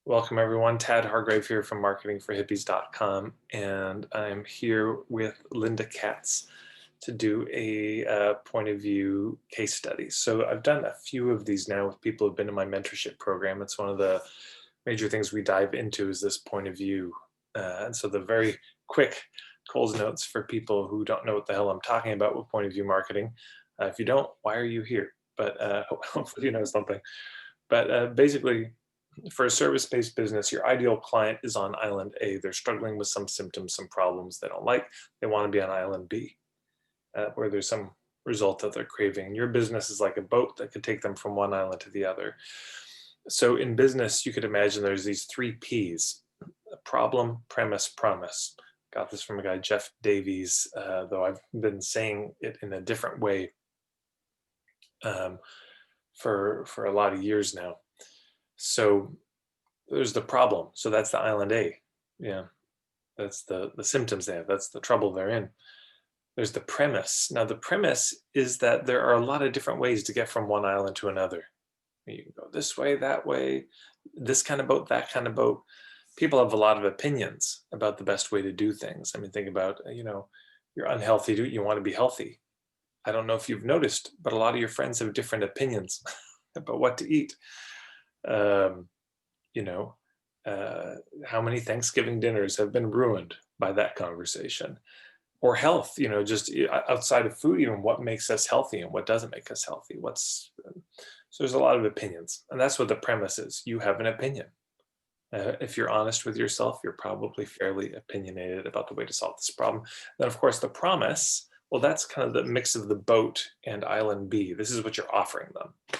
Welcome everyone. Tad Hargrave here from marketingforhippies.com, and I'm here with Linda Katz to do a point of view case study. So I've done a few of these now with people who've been in my mentorship program. It's one of the major things we dive into is this point of view. And so the very quick Coles notes for people who don't know what the hell I'm talking about with point of view marketing. If you don't, why are you here? But hopefully you know something. But basically, for a service-based business, your ideal client is on island A. They're struggling with some symptoms, some problems they don't like. They want to be on island B, where there's some result that they're craving. Your business is like a boat that could take them from one island to the other. So in business, you could imagine there's these three P's: problem, premise, promise. Got this from a guy, Jeff Davies, though I've been saying it in a different way um, for a lot of years now. So there's the problem. So that's the island A. Yeah, that's the symptoms they have. That's the trouble they're in. There's the premise. Now the premise is that there are a lot of different ways to get from one island to another. You can go this way, that way, this kind of boat, that kind of boat. People have a lot of opinions about the best way to do things. I mean, think about, you're unhealthy, you want to be healthy. I don't know if you've noticed, but a lot of your friends have different opinions about what to eat. Um, you know, how many Thanksgiving dinners have been ruined by that conversation? Or health, just outside of food, even what makes us healthy and what doesn't make us healthy. So there's a lot of opinions, and that's what the premise is. You have an opinion. If you're honest with yourself, you're probably fairly opinionated about the way to solve this problem. Then, of course, the promise, well, that's kind of the mix of the boat and island B. This is what you're offering them.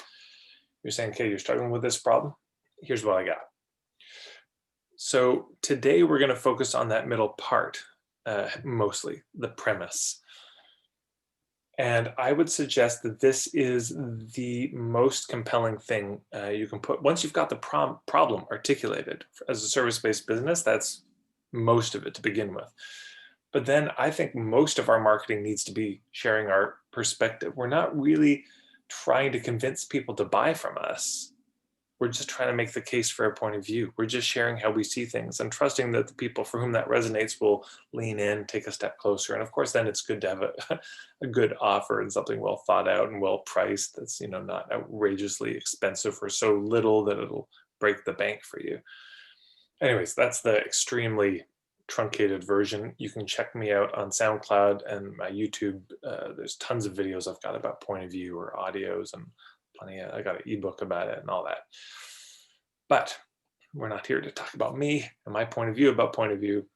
You're saying, okay, you're struggling with this problem. Here's what I got. So today we're going to focus on that middle part, mostly the premise. And I would suggest that this is the most compelling thing you can put. Once you've got the problem articulated as a service-based business, that's most of it to begin with. But then I think most of our marketing needs to be sharing our perspective. We're not really trying to convince people to buy from us. We're just trying to make the case for a point of view. We're just sharing how we see things and trusting that the people for whom that resonates will lean in, take a step closer. And of course, then it's good to have a good offer and something well thought out and well priced that's not outrageously expensive for so little that it'll break the bank for you. Anyways, that's the extremely truncated version. You can check me out on SoundCloud and my YouTube. There's tons of videos I've got about point of view or audios and I got an ebook about it and all that. But we're not here to talk about me and my point of view about point of view.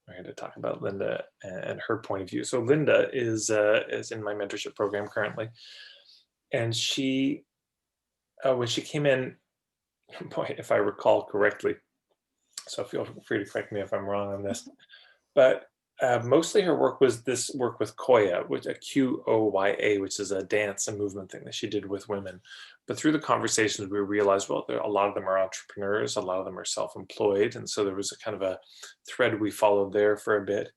We're here to talk about Linda and her point of view. So Linda is in my mentorship program currently, and she, when she came in, boy, if I recall correctly, so feel free to correct me if I'm wrong on this, but mostly her work was this work with Koya, which a Qoya, which is a dance and movement thing that she did with women. But through the conversations, we realized, well, a lot of them are entrepreneurs, a lot of them are self-employed. And so there was a kind of a thread we followed there for a bit.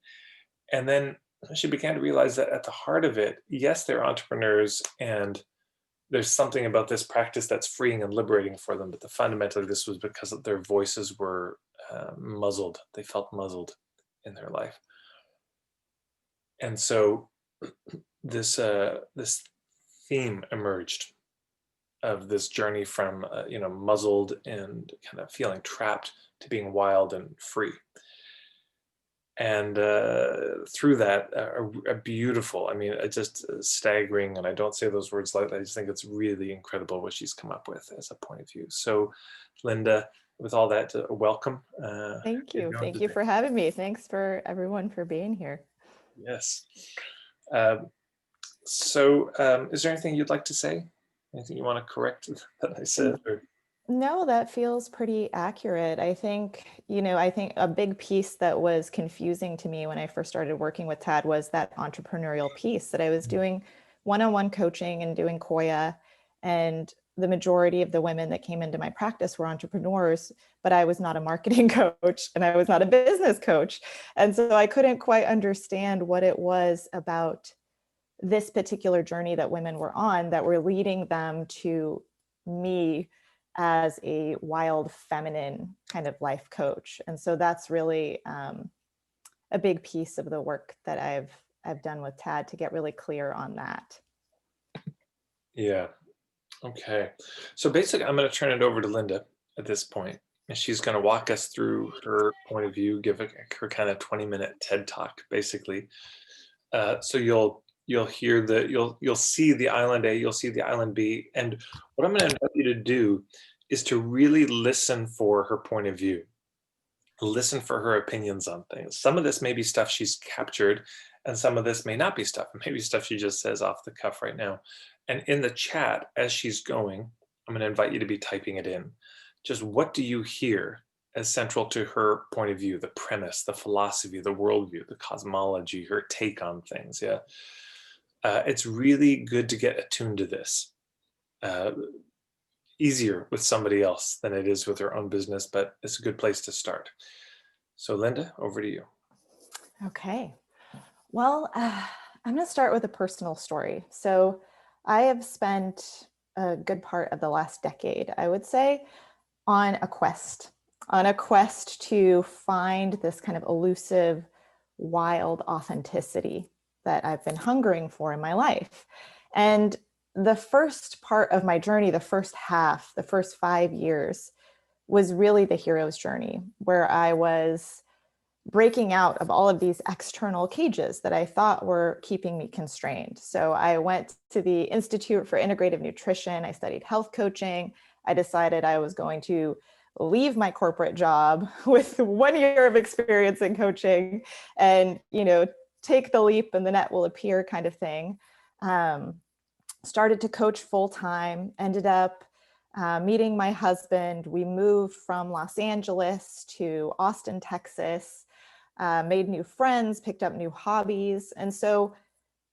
And then she began to realize that at the heart of it, yes, they're entrepreneurs and there's something about this practice that's freeing and liberating for them. But fundamentally, this was because their voices were muzzled. They felt muzzled in their life. And so this theme emerged of this journey from muzzled and kind of feeling trapped to being wild and free. And through that, a beautiful, just staggering, and I don't say those words lightly, I just think it's really incredible what she's come up with as a point of view. So Linda, with all that, welcome. Thank you. Thank you for having me. Thanks for everyone for being here. Yes. So is there anything you'd like to say? Anything you want to correct that I said? Or? No, that feels pretty accurate. I think a big piece that was confusing to me when I first started working with Tad was that entrepreneurial piece that I was doing one-on-one coaching and doing Koya, and the majority of the women that came into my practice were entrepreneurs, but I was not a marketing coach and I was not a business coach. And so I couldn't quite understand what it was about this particular journey that women were on that were leading them to me as a wild feminine kind of life coach. And so that's really a big piece of the work that I've done with Tad to get really clear on that. Yeah. Okay. So basically, I'm going to turn it over to Linda at this point, and she's going to walk us through her point of view, give her kind of 20-minute TED talk, basically. So you'll hear you'll see the island A, you'll see the island B, and what I'm going to invite you to do is to really listen for her point of view. Listen for her opinions on things. Some of this may be stuff she's captured, and some of this may not be stuff. Maybe stuff she just says off the cuff right now. And in the chat, as she's going, I'm going to invite you to be typing it in. Just what do you hear as central to her point of view, the premise, the philosophy, the worldview, the cosmology, her take on things? Yeah. It's really good to get attuned to this. Easier with somebody else than it is with her own business, but it's a good place to start. So Linda, over to you. Okay. Well, I'm going to start with a personal story. So I have spent a good part of the last decade, I would say, on a quest to find this kind of elusive, wild authenticity that I've been hungering for in my life. And the first part of my journey, the first 5 years, was really the hero's journey, where I was breaking out of all of these external cages that I thought were keeping me constrained. So I went to the Institute for Integrative Nutrition. I studied health coaching. I decided I was going to leave my corporate job with 1 year of experience in coaching and, take the leap and the net will appear kind of thing. Started to coach full time, ended up meeting my husband. We moved from Los Angeles to Austin, Texas, made new friends, picked up new hobbies. And so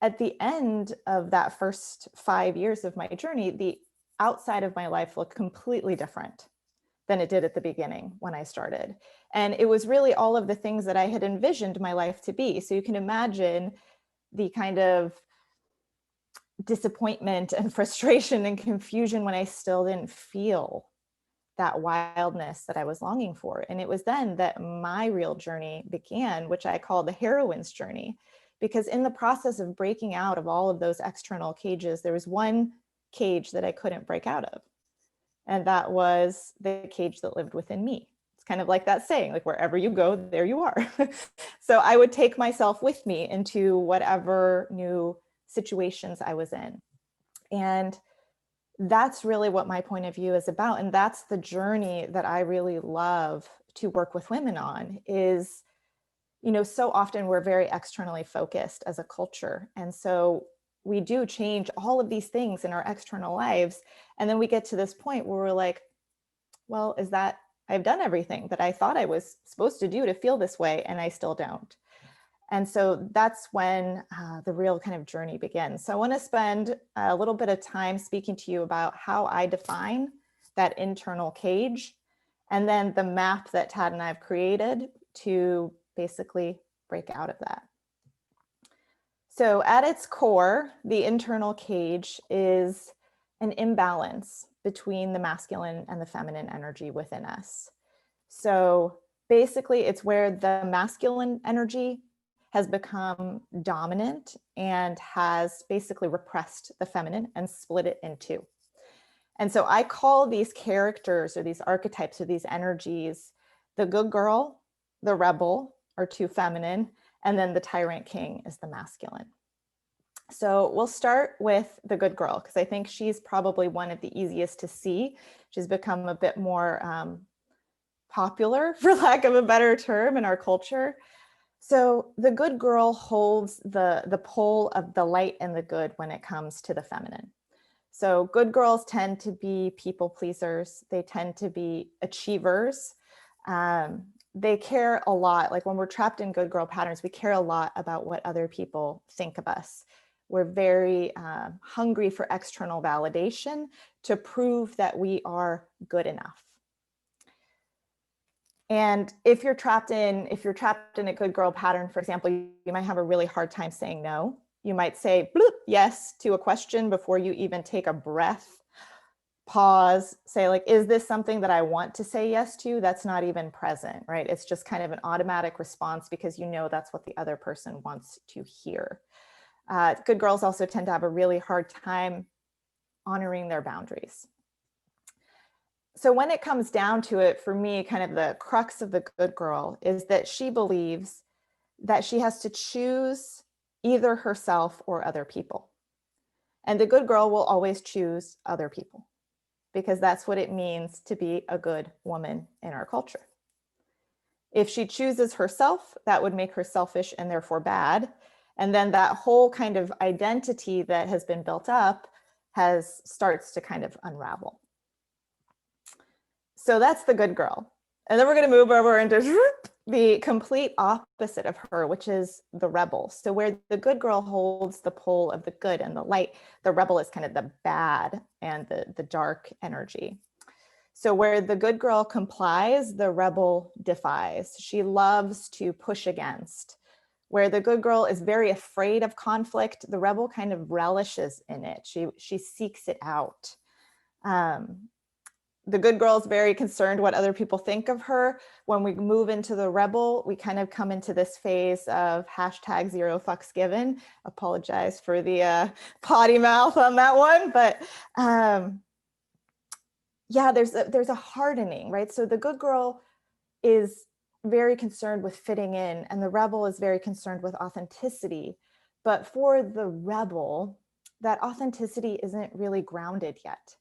at the end of that first 5 years of my journey, the outside of my life looked completely different than it did at the beginning when I started. And it was really all of the things that I had envisioned my life to be. So you can imagine the kind of disappointment and frustration and confusion when I still didn't feel that wildness that I was longing for. And it was then that my real journey began, which I call the heroine's journey, because in the process of breaking out of all of those external cages, there was one cage that I couldn't break out of. And that was the cage that lived within me. It's kind of like that saying, like wherever you go, there you are. So I would take myself with me into whatever new situations I was in. And that's really what my point of view is about. And that's the journey that I really love to work with women on is, so often we're very externally focused as a culture. And so we do change all of these things in our external lives. And then we get to this point where we're like, well, I've done everything that I thought I was supposed to do to feel this way, and I still don't. And so that's when the real kind of journey begins. So I want to spend a little bit of time speaking to you about how I define that internal cage, and then the map that Tad and I have created to basically break out of that. So at its core, the internal cage is an imbalance between the masculine and the feminine energy within us. So basically, it's where the masculine energy has become dominant and has basically repressed the feminine and split it in two. And so I call these characters or these archetypes or these energies, the good girl, the rebel are two feminine, and then the Tyrant King is the masculine. So we'll start with the good girl, because I think she's probably one of the easiest to see. She's become a bit more popular, for lack of a better term, in our culture. So the good girl holds the pole of the light and the good when it comes to the feminine. So good girls tend to be people pleasers. They tend to be achievers. They care a lot. Like when we're trapped in good girl patterns, we care a lot about what other people think of us. We're very hungry for external validation to prove that we are good enough. And if you're trapped in a good girl pattern, for example, you might have a really hard time saying no. You might say bloop, yes to a question before you even take a breath. pause, say like, is this something that I want to say yes to? That's not even present, right? It's just kind of an automatic response because you know that's what the other person wants to hear. Good girls also tend to have a really hard time honoring their boundaries. So when it comes down to it, for me, kind of the crux of the good girl is that she believes that she has to choose either herself or other people. And the good girl will always choose other people because that's what it means to be a good woman in our culture. If she chooses herself, that would make her selfish and therefore bad. And then that whole kind of identity that has been built up starts to kind of unravel. So that's the good girl. And then we're going to move over into the complete opposite of her, which is the rebel. So where the good girl holds the pole of the good and the light, the rebel is kind of the bad and the dark energy. So where the good girl complies, the rebel defies. She loves to push against. Where the good girl is very afraid of conflict, the rebel kind of relishes in it. She seeks it out. The good girl is very concerned what other people think of her. When we move into the rebel, we kind of come into this phase of hashtag 0 fucks given. Apologize for the potty mouth on that one, but yeah, there's a hardening, right? So the good girl is very concerned with fitting in, and the rebel is very concerned with authenticity. But for the rebel, that authenticity isn't really grounded yet.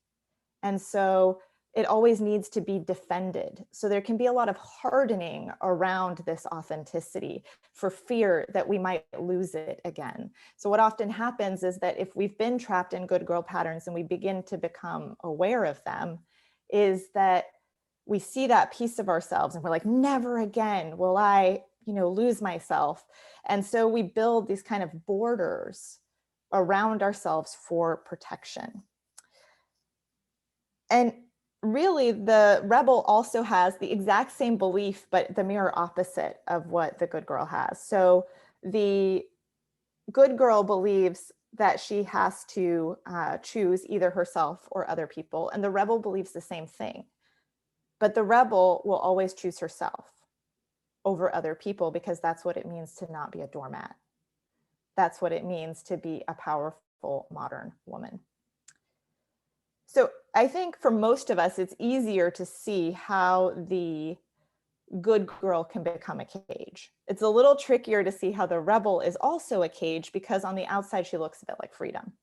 And so it always needs to be defended. So there can be a lot of hardening around this authenticity for fear that we might lose it again. So what often happens is that if we've been trapped in good girl patterns and we begin to become aware of them, is that we see that piece of ourselves and we're like, never again will I, lose myself. And so we build these kind of borders around ourselves for protection. And really, the rebel also has the exact same belief, but the mirror opposite of what the good girl has. So the good girl believes that she has to choose either herself or other people. And the rebel believes the same thing. But the rebel will always choose herself over other people because that's what it means to not be a doormat. That's what it means to be a powerful modern woman. So I think for most of us, it's easier to see how the good girl can become a cage. It's a little trickier to see how the rebel is also a cage because on the outside, she looks a bit like freedom.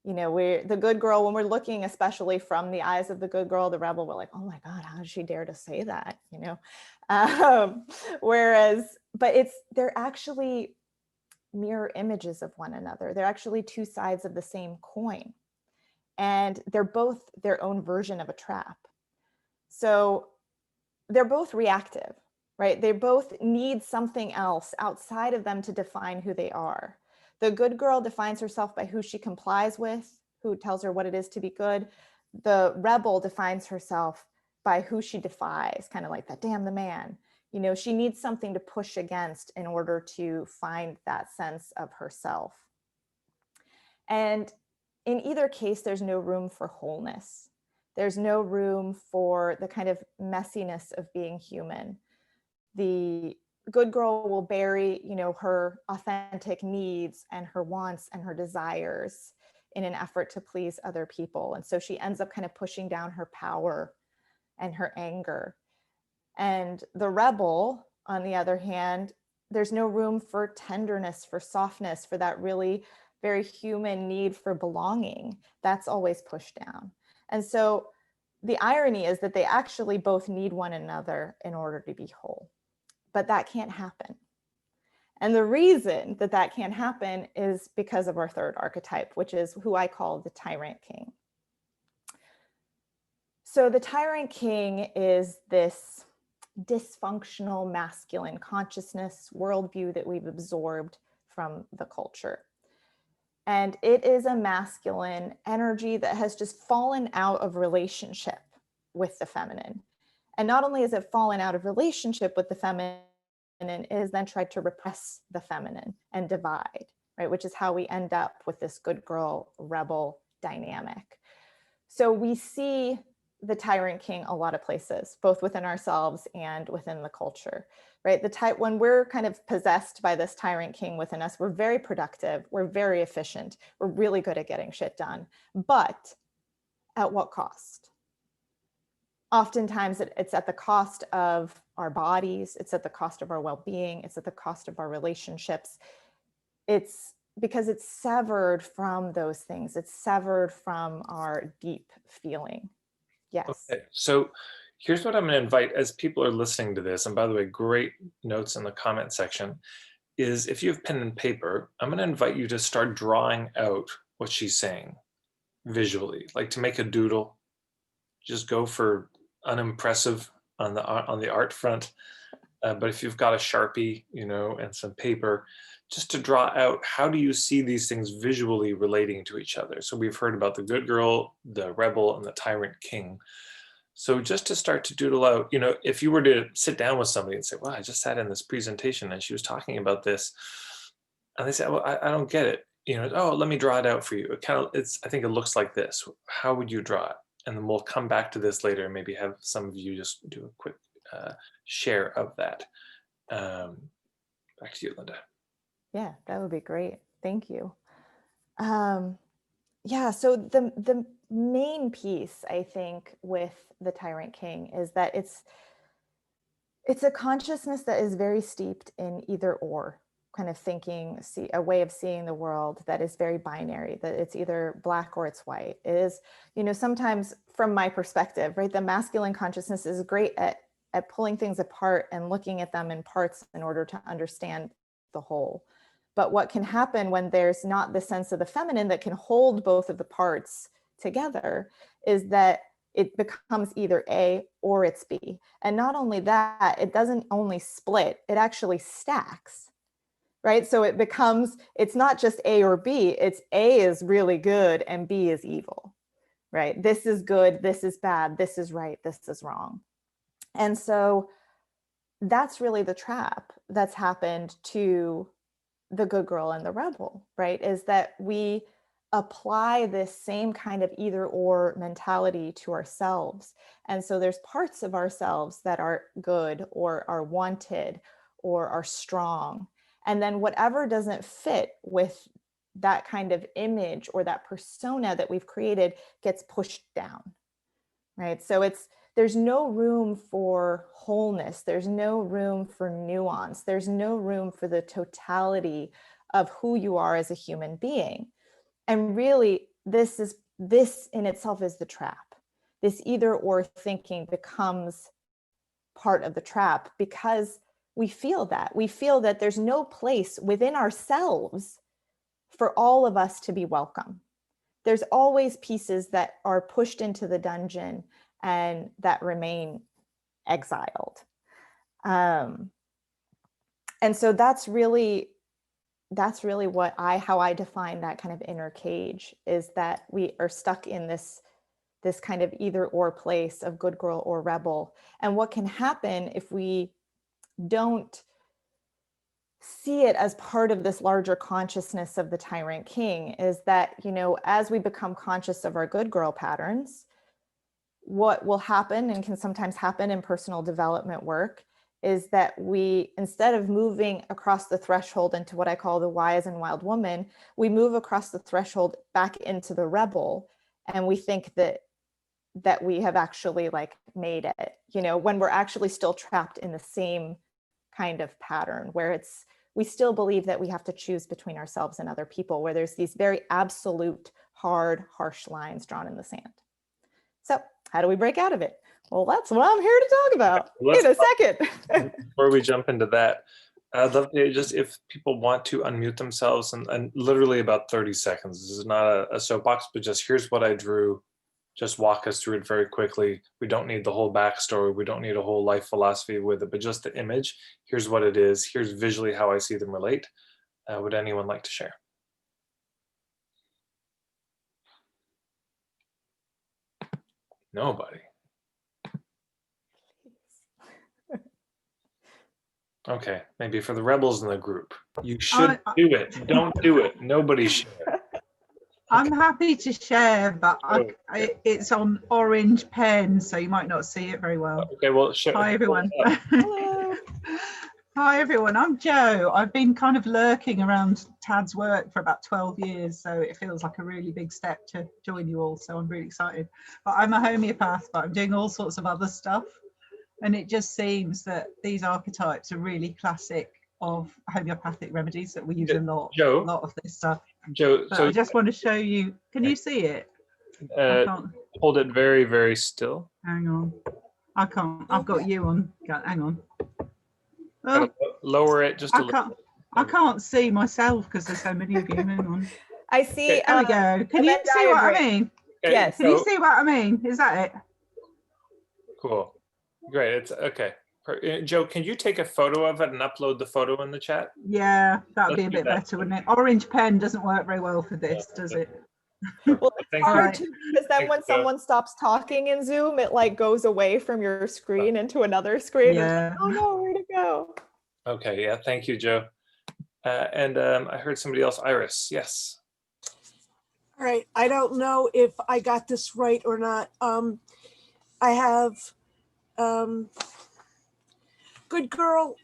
We're the good girl, when we're looking, especially from the eyes of the good girl, the rebel, we're like, oh my God, how did she dare to say that? But they're actually mirror images of one another. They're actually two sides of the same coin. And they're both their own version of a trap. So they're both reactive, right? They both need something else outside of them to define who they are. The good girl defines herself by who she complies with, who tells her what it is to be good. The rebel defines herself by who she defies, kind of like that, damn the man. She needs something to push against in order to find that sense of herself. And in either case, there's no room for wholeness. There's no room for the kind of messiness of being human. The good girl will bury, her authentic needs and her wants and her desires in an effort to please other people. And so she ends up kind of pushing down her power and her anger. And the rebel, on the other hand, there's no room for tenderness, for softness, for that really very human need for belonging. That's always pushed down. And so the irony is that they actually both need one another in order to be whole, but that can't happen. And the reason that that can't happen is because of our third archetype, which is who I call the Tyrant King. So the Tyrant King is this dysfunctional masculine consciousness worldview that we've absorbed from the culture. And it is a masculine energy that has just fallen out of relationship with the feminine. And not only has it fallen out of relationship with the feminine, it has then tried to repress the feminine and divide, right? Which is how we end up with this good girl rebel dynamic. So we see the Tyrant King a lot of places, both within ourselves and within the culture, right? When we're kind of possessed by this Tyrant King within us, we're very productive, we're very efficient, we're really good at getting shit done. But at what cost? Oftentimes it's at the cost of our bodies, it's at the cost of our well-being, it's at the cost of our relationships. It's because it's severed from those things. It's severed from our deep feeling. Yes. Okay, so here's what I'm going to invite as people are listening to this. And by the way, great notes in the comment section. Is if you have pen and paper, I'm going to invite you to start drawing out what she's saying visually, like to make a doodle. Just go for unimpressive on the art front. But if you've got a Sharpie, and some paper, just to draw out, how do you see these things visually relating to each other? So we've heard about the good girl, the rebel, and the Tyrant King. So just to start to doodle out, if you were to sit down with somebody and say, well, I just sat in this presentation and she was talking about this, and they say, well, I don't get it. Oh, let me draw it out for you. I think it looks like this. How would you draw it? And then we'll come back to this later and maybe have some of you just do a quick share of that. Back to you, Linda. Yeah, that would be great. Thank you. Yeah, so the main piece, I think, with the Tyrant King is that it's a consciousness that is very steeped in either or kind of thinking, a way of seeing the world that is very binary, that it's either black or it's white. It is, sometimes from my perspective, right, the masculine consciousness is great at pulling things apart and looking at them in parts in order to understand the whole. But what can happen when there's not the sense of the feminine that can hold both of the parts together is that it becomes either A or it's B. And not only that, it doesn't only split, it actually stacks, right? So it's not just A or B, it's A is really good and B is evil, right? This is good, this is bad, this is right, this is wrong. And so that's really the trap that's happened to the good girl and the rebel, right? Is that we apply this same kind of either or mentality to ourselves. And so there's parts of ourselves that are good or are wanted or are strong. And then whatever doesn't fit with that kind of image or that persona that we've created gets pushed down, right? So there's no room for wholeness. There's no room for nuance. There's no room for the totality of who you are as a human being. And really, this in itself is the trap. This either or thinking becomes part of the trap because we feel that there's no place within ourselves for all of us to be welcome. There's always pieces that are pushed into the dungeon and that remain exiled. And so that's really how I define that kind of inner cage, is that we are stuck in this kind of either or place of good girl or rebel. And what can happen if we don't see it as part of this larger consciousness of the Tyrant King is that, as we become conscious of our good girl patterns, what will happen and can sometimes happen in personal development work is that we, instead of moving across the threshold into what I call the wise and wild woman, we move across the threshold back into the rebel. And we think that we have actually made it, when we're actually still trapped in the same kind of pattern where we still believe that we have to choose between ourselves and other people, where there's these very absolute, hard, harsh lines drawn in the sand. So how do we break out of it? Well, that's what I'm here to talk about in a second. Before we jump into that, I'd love to just, if people want to unmute themselves and literally about 30 seconds. This is not a soapbox, but just here's what I drew. Just walk us through it very quickly. We don't need the whole backstory. We don't need a whole life philosophy with it, but just the image. Here's what it is. Here's visually how I see them relate. Would anyone like to share? Nobody. Okay, maybe for the rebels in the group. You should do it. Don't do it. Nobody should. I'm happy to share, but it's on orange pen, so you might not see it very well. Okay, well, sure. Hi, everyone. Hello. Hi, everyone. I'm Jo. I've been kind of lurking around Tad's work for about 12 years, so it feels like a really big step to join you all, so I'm really excited. But I'm a homeopath, but I'm doing all sorts of other stuff. And it just seems that these archetypes are really classic of homeopathic remedies that we use a lot of this stuff. Jo, But so I just want to show you. Can you see it? I can't. Hold it very, very still. Hang on. I can't. I've got you on. Hang on. Oh, lower it just a little. I can't see myself because there's so many of you. Hang on. I see. There we go. Can you see what I mean? Okay, yes. Can you see what I mean? Is that it? Cool. Great. It's okay. Jo, can you take a photo of it and upload the photo in the chat? Yeah, that would be a bit better, wouldn't it? Orange pen doesn't work very well for this, does it? Well, it's hard too, because then when someone stops talking in Zoom, it like goes away from your screen into another screen. Yeah. Like, oh no, where'd it go? Okay, yeah, thank you, Jo. And I heard somebody else, Iris, yes. All right, I don't know if I got this right or not. I have good girl,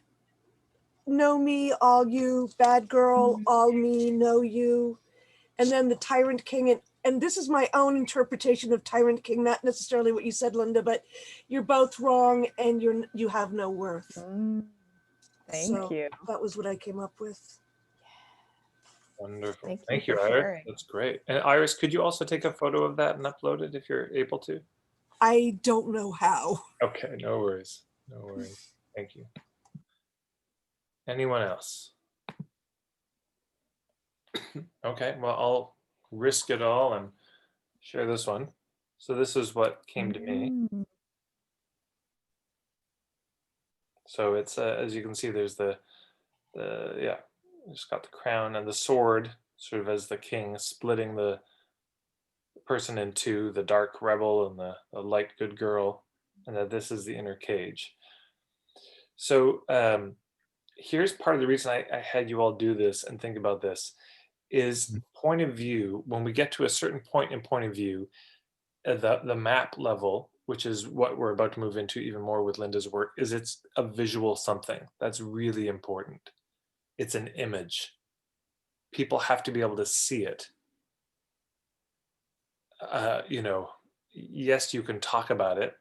know me, all you, bad girl, all me, know you. And then the Tyrant King, and this is my own interpretation of Tyrant King, not necessarily what you said, Linda, but you're both wrong and you have no worth. Thank you. That was what I came up with. Wonderful. Thank you, Iris. Sharing. That's great. And Iris, could you also take a photo of that and upload it if you're able to? I don't know how. Okay, no worries. No worries. Thank you. Anyone else? Okay, well, I'll risk it all and share this one. So this is what came to me. So it's as you can see, there's the yeah, just got the crown and the sword, sort of as the king, splitting the person in two, the dark rebel and the light good girl, and that this is the inner cage. So here's part of the reason I had you all do this and think about this is point of view. When we get to a certain point in point of view, the map level, which is what we're about to move into even more with Linda's work, is it's a visual something. That's really important. It's an image. People have to be able to see it. You know, yes, you can talk about it,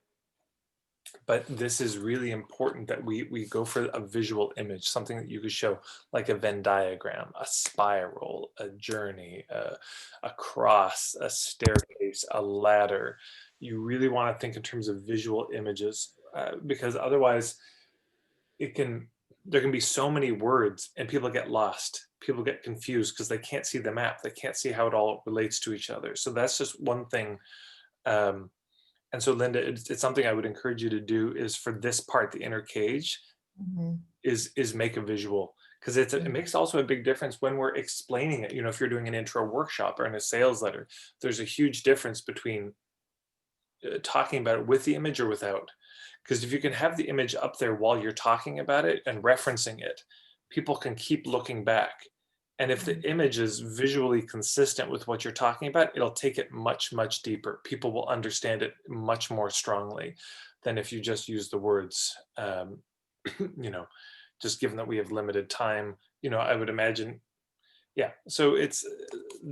but this is really important that we go for a visual image, something that you could show, like a Venn diagram, a spiral, a journey, a cross, a staircase, a ladder. You really want to think in terms of visual images, because otherwise there can be so many words and people get lost. People get confused because they can't see the map. They can't see how it all relates to each other. So that's just one thing. And so, Linda, it's something I would encourage you to do is for this part, the inner cage, is make a visual, because it makes also a big difference when we're explaining it. You know, if you're doing an intro workshop or in a sales letter, there's a huge difference between talking about it with the image or without. Because if you can have the image up there while you're talking about it and referencing it, people can keep looking back. And if the image is visually consistent with what you're talking about, it'll take it much, much deeper. People will understand it much more strongly than if you just use the words. You know, just given that we have limited time, you know, I would imagine, yeah. So it's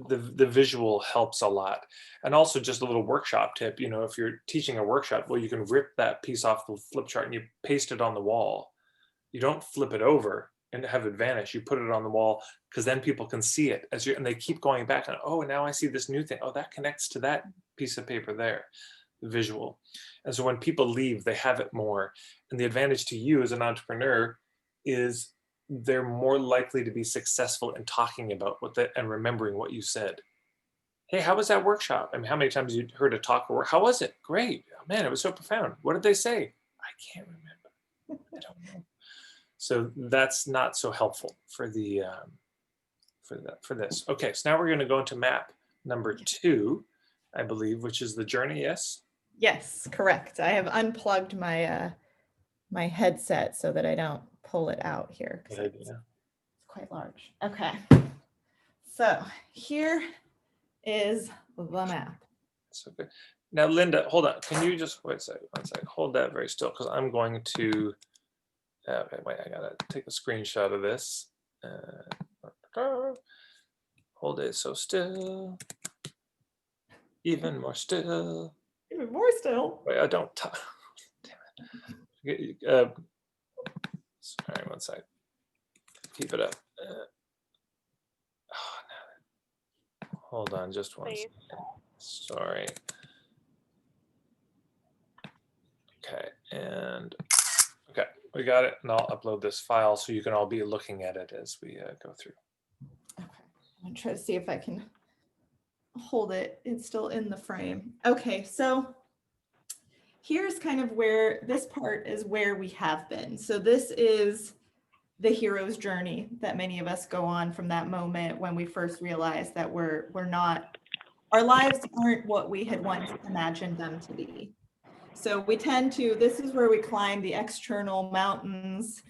the visual helps a lot. And also just a little workshop tip, you know, if you're teaching a workshop, well, you can rip that piece off the flip chart and you paste it on the wall. You don't flip it over and have it vanish. You put it on the wall, because then people can see it and they keep going back and, oh, now I see this new thing. Oh, that connects to that piece of paper there, the visual. And so when people leave, they have it more. And the advantage to you as an entrepreneur is they're more likely to be successful in talking about and remembering what you said. Hey, how was that workshop? I mean, how many times you heard a talk or how was it? Great. Oh, man, it was so profound. What did they say? I can't remember. I don't know. So that's not so helpful for the for this. Okay, so now we're going to go into map number 2, I believe, which is the journey. Yes. Yes, correct. I have unplugged my my headset so that I don't pull it out here. It's quite large. Okay. So here is the map. So good. Now, Linda, hold on. Can you just wait a second? One second. Hold that very still, because I'm going to. Okay, wait. I gotta take a screenshot of this. Hold it so still. Even more still. Even more still. Wait, I don't. Damn it. Sorry, one sec. Keep it up. Oh, no. Hold on, just one second. Sorry. Okay, and okay, we got it, and I'll upload this file so you can all be looking at it as we go through. Okay, I'm gonna try to see if I can hold it. It's still in the frame. Okay, so here's kind of where this part is where we have been. So this is the hero's journey that many of us go on from that moment when we first realize that we're not, our lives aren't what we had once imagined them to be. So we tend to, this is where we climb the external mountains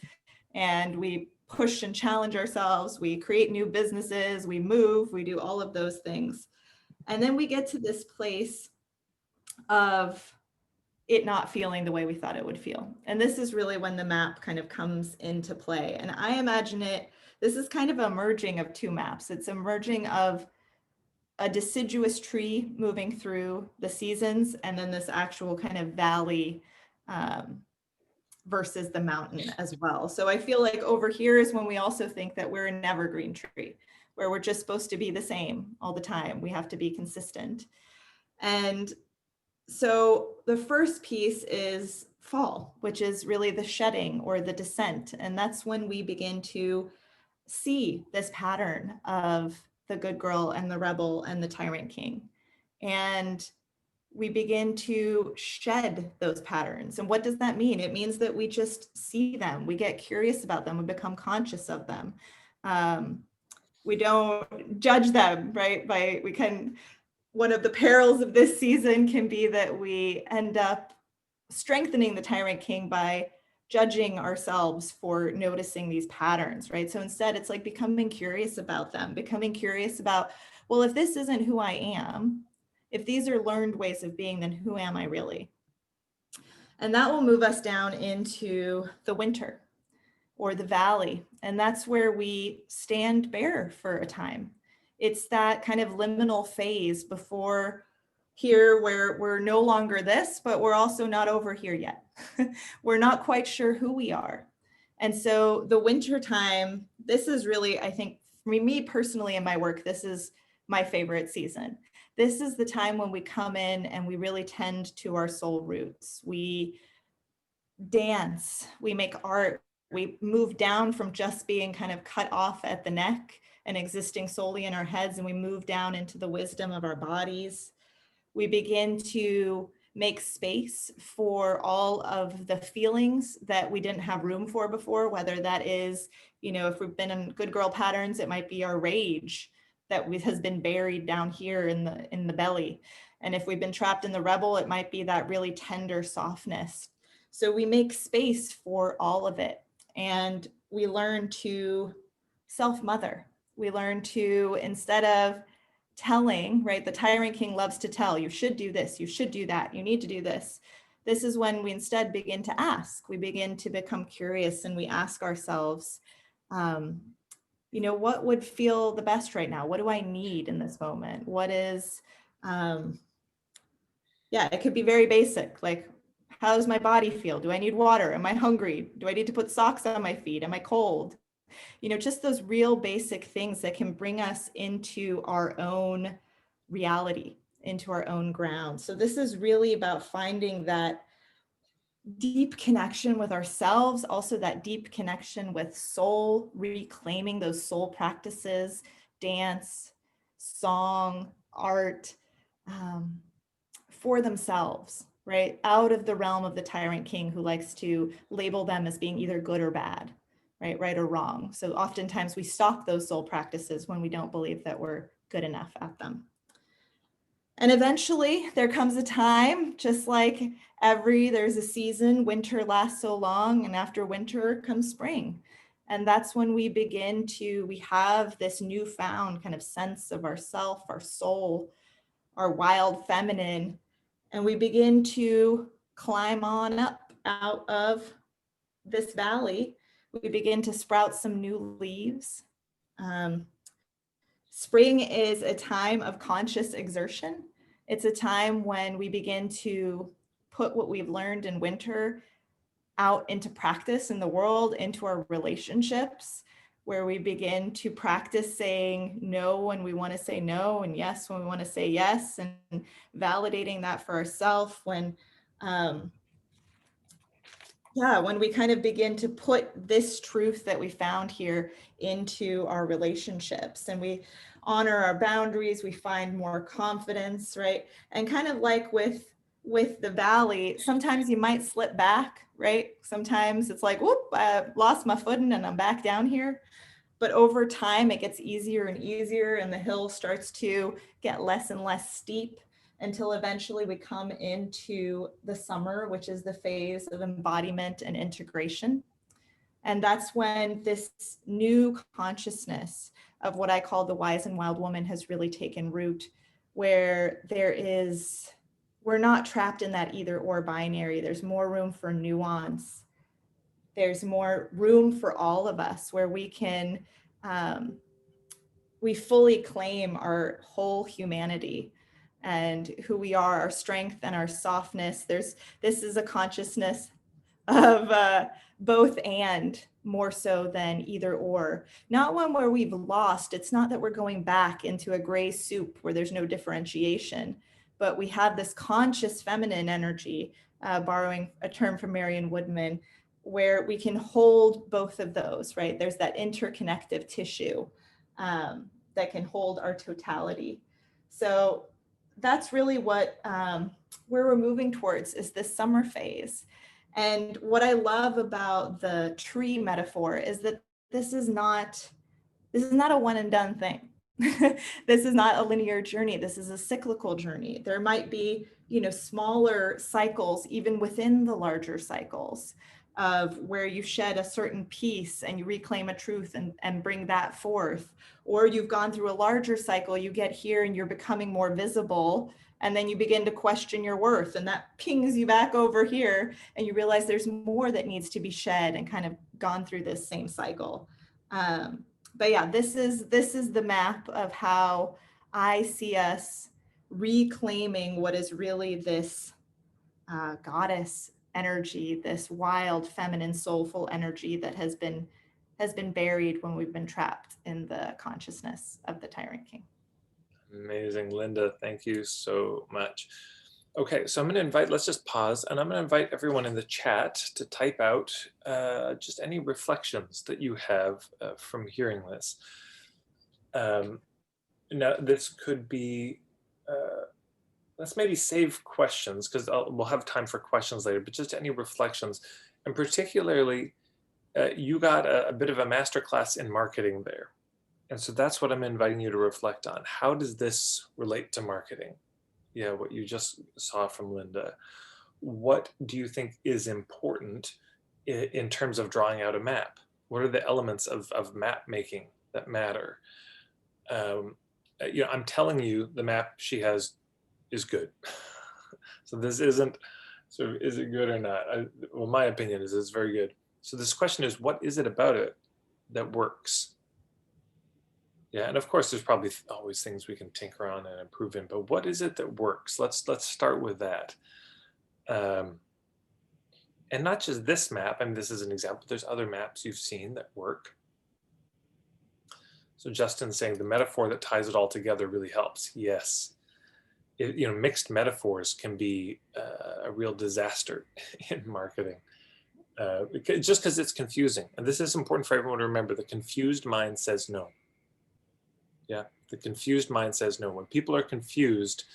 and we push and challenge ourselves. We create new businesses, we move, we do all of those things. And then we get to this place of it not feeling the way we thought it would feel. And this is really when the map kind of comes into play. And I imagine this is kind of a merging of two maps. It's a merging of a deciduous tree moving through the seasons, and then this actual kind of valley versus the mountain as well. So I feel like over here is when we also think that we're an evergreen tree, where we're just supposed to be the same all the time. We have to be consistent. And so the first piece is fall, which is really the shedding or the descent. And that's when we begin to see this pattern of the good girl and the rebel and the tyrant king. And we begin to shed those patterns. And what does that mean? It means that we just see them. We get curious about them. We become conscious of them. We don't judge them, right? One of the perils of this season can be that we end up strengthening the tyrant king by judging ourselves for noticing these patterns, right? So instead, it's like becoming curious about them, becoming curious about, well, if this isn't who I am, if these are learned ways of being, then who am I really? And that will move us down into the winter or the valley. And that's where we stand bare for a time. It's that kind of liminal phase before here where we're no longer this, but we're also not over here yet. We're not quite sure who we are. And so the winter time, this is really, I think, for me personally in my work, this is my favorite season. This is the time when we come in and we really tend to our soul roots. We dance, we make art, we move down from just being kind of cut off at the neck and existing solely in our heads, and we move down into the wisdom of our bodies. We begin to make space for all of the feelings that we didn't have room for before, whether that is, if we've been in good girl patterns, it might be our rage that has been buried down here in the belly. And if we've been trapped in the rebel, it might be that really tender softness. So we make space for all of it. And we learn to self-mother. We learn to, instead of telling, right? The tyrant king loves to tell, you should do this, you should do that, you need to do this. This is when we instead begin to ask. We begin to become curious and we ask ourselves, what would feel the best right now? What do I need in this moment? What is, it could be very basic, like, how does my body feel? Do I need water? Am I hungry? Do I need to put socks on my feet? Am I cold? Just those real basic things that can bring us into our own reality, into our own ground. So this is really about finding that deep connection with ourselves, also that deep connection with soul, reclaiming those soul practices, dance, song, art, for themselves, right? Out of the realm of the tyrant king who likes to label them as being either good or bad, right or wrong. So oftentimes we stop those soul practices when we don't believe that we're good enough at them. And eventually there comes a time, just like there's a season, winter lasts so long, and after winter comes spring. And that's when we we have this newfound kind of sense of ourself, our soul, our wild feminine, and we begin to climb on up out of this valley. We begin to sprout some new leaves. Spring is a time of conscious exertion. It's a time when we begin to put what we've learned in winter out into practice in the world, into our relationships, where we begin to practice saying no when we want to say no, and yes when we want to say yes, and validating that for ourselves when when we kind of begin to put this truth that we found here into our relationships, and we honor our boundaries, we find more confidence, right? And kind of like with the valley, sometimes you might slip back, right? Sometimes it's like, whoop, I lost my footing and I'm back down here. But over time, it gets easier and easier, and the hill starts to get less and less steep until eventually we come into the summer, which is the phase of embodiment and integration. And that's when this new consciousness of what I call the wise and wild woman has really taken root, where we're not trapped in that either or binary. There's more room for nuance. There's more room for all of us where we can, we fully claim our whole humanity and who we are, our strength and our softness. This is a consciousness of both and, more so than either or. Not one where we've lost. It's not that we're going back into a gray soup where there's no differentiation, but we have this conscious feminine energy, borrowing a term from Marion Woodman, where we can hold both of those, right? There's that interconnective tissue that can hold our totality. So that's really what where we're moving towards, is this summer phase. And what I love about the tree metaphor is that this is not a one and done thing. This is not a linear journey. This is a cyclical journey. There might be, smaller cycles even within the larger cycles of where you shed a certain piece and you reclaim a truth and bring that forth. Or you've gone through a larger cycle, you get here and you're becoming more visible, and then you begin to question your worth, and that pings you back over here and you realize there's more that needs to be shed and kind of gone through this same cycle. But yeah, this is the map of how I see us reclaiming what is really this goddess energy, this wild, feminine, soulful energy that has been buried when we've been trapped in the consciousness of the Tyrant King. Amazing, Linda. Thank you so much. Okay, so I'm going to invite, let's just pause, and I'm going to invite everyone in the chat to type out just any reflections that you have from hearing this. Now, this could be, let's maybe save questions, because we'll have time for questions later, but just any reflections. And particularly, you got a bit of a masterclass in marketing there. And so that's what I'm inviting you to reflect on. How does this relate to marketing? Yeah, what you just saw from Linda. What do you think is important in terms of drawing out a map? What are the elements of map making that matter? I'm telling you, the map she has is good. So this isn't sort of, is it good or not? Well, my opinion is it's very good. So this question is, what is it about it that works? Yeah, and of course, there's probably always things we can tinker on and improve in, but what is it that works? Let's start with that. And not just this map, I mean, this is an example, there's other maps you've seen that work. So Justin's saying the metaphor that ties it all together really helps. Yes. Mixed metaphors can be a real disaster in marketing. Just because it's confusing. And this is important for everyone to remember. The confused mind says no. Yeah, the confused mind says no. When people are confused,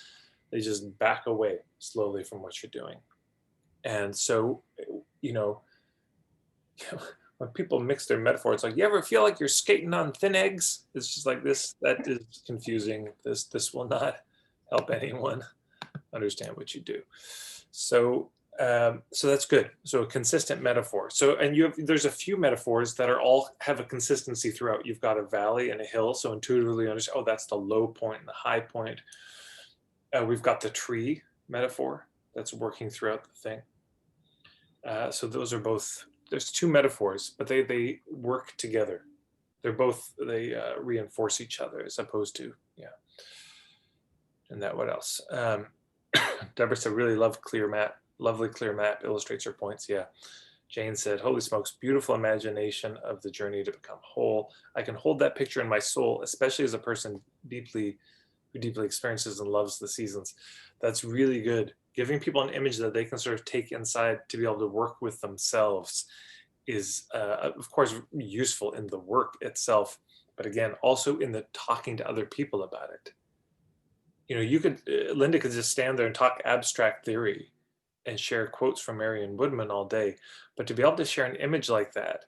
they just back away slowly from what you're doing. And so, when people mix their metaphors, it's like, you ever feel like you're skating on thin eggs? It's just like this, that is confusing. This will not help anyone understand what you do. So So that's good. So a consistent metaphor. So, and there's a few metaphors that are all have a consistency throughout. You've got a valley and a hill. So intuitively understand, oh, that's the low point and the high point. We've got the tree metaphor that's working throughout the thing. So those are both, there's two metaphors, but they work together. They reinforce each other as opposed to, yeah. And that, what else? Deborah said, really love clear map. Lovely clear map illustrates her points. Yeah. Jane said, holy smokes, beautiful imagination of the journey to become whole. I can hold that picture in my soul, especially as a person who deeply experiences and loves the seasons. That's really good. Giving people an image that they can sort of take inside to be able to work with themselves is, of course, useful in the work itself, but again, also in the talking to other people about it. You know, Linda could just stand there and talk abstract theory and share quotes from Marion Woodman all day, but to be able to share an image like that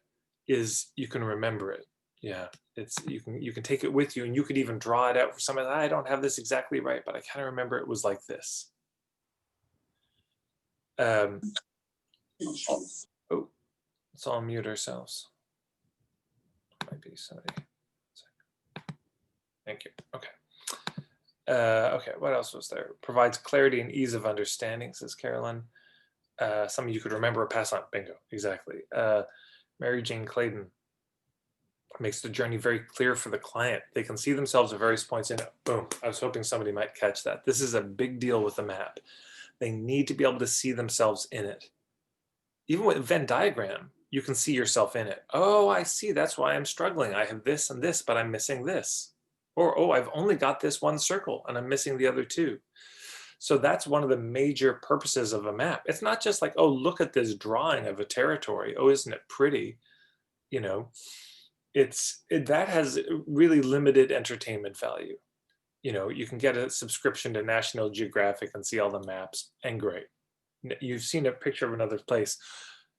is, you can remember it. Yeah, you can take it with you, and you could even draw it out for someone. I don't have this exactly right, but I kind of remember it was like this. Oh, let's all mute ourselves. Might be somebody. Thank you. Okay. Okay, what else was there? Provides clarity and ease of understanding, says Carolyn. Something you could remember or pass on. Bingo, exactly. Mary Jane Clayton makes the journey very clear for the client. They can see themselves at various points in it. Boom. I was hoping somebody might catch that. This is a big deal with the map. They need to be able to see themselves in it. Even with a Venn diagram, you can see yourself in it. Oh, I see. That's why I'm struggling. I have this and this, but I'm missing this. Or, oh, I've only got this one circle and I'm missing the other two. So that's one of the major purposes of a map. It's not just like, oh, look at this drawing of a territory. Oh, isn't it pretty? You know, that has really limited entertainment value. You know, you can get a subscription to National Geographic and see all the maps, and great. You've seen a picture of another place,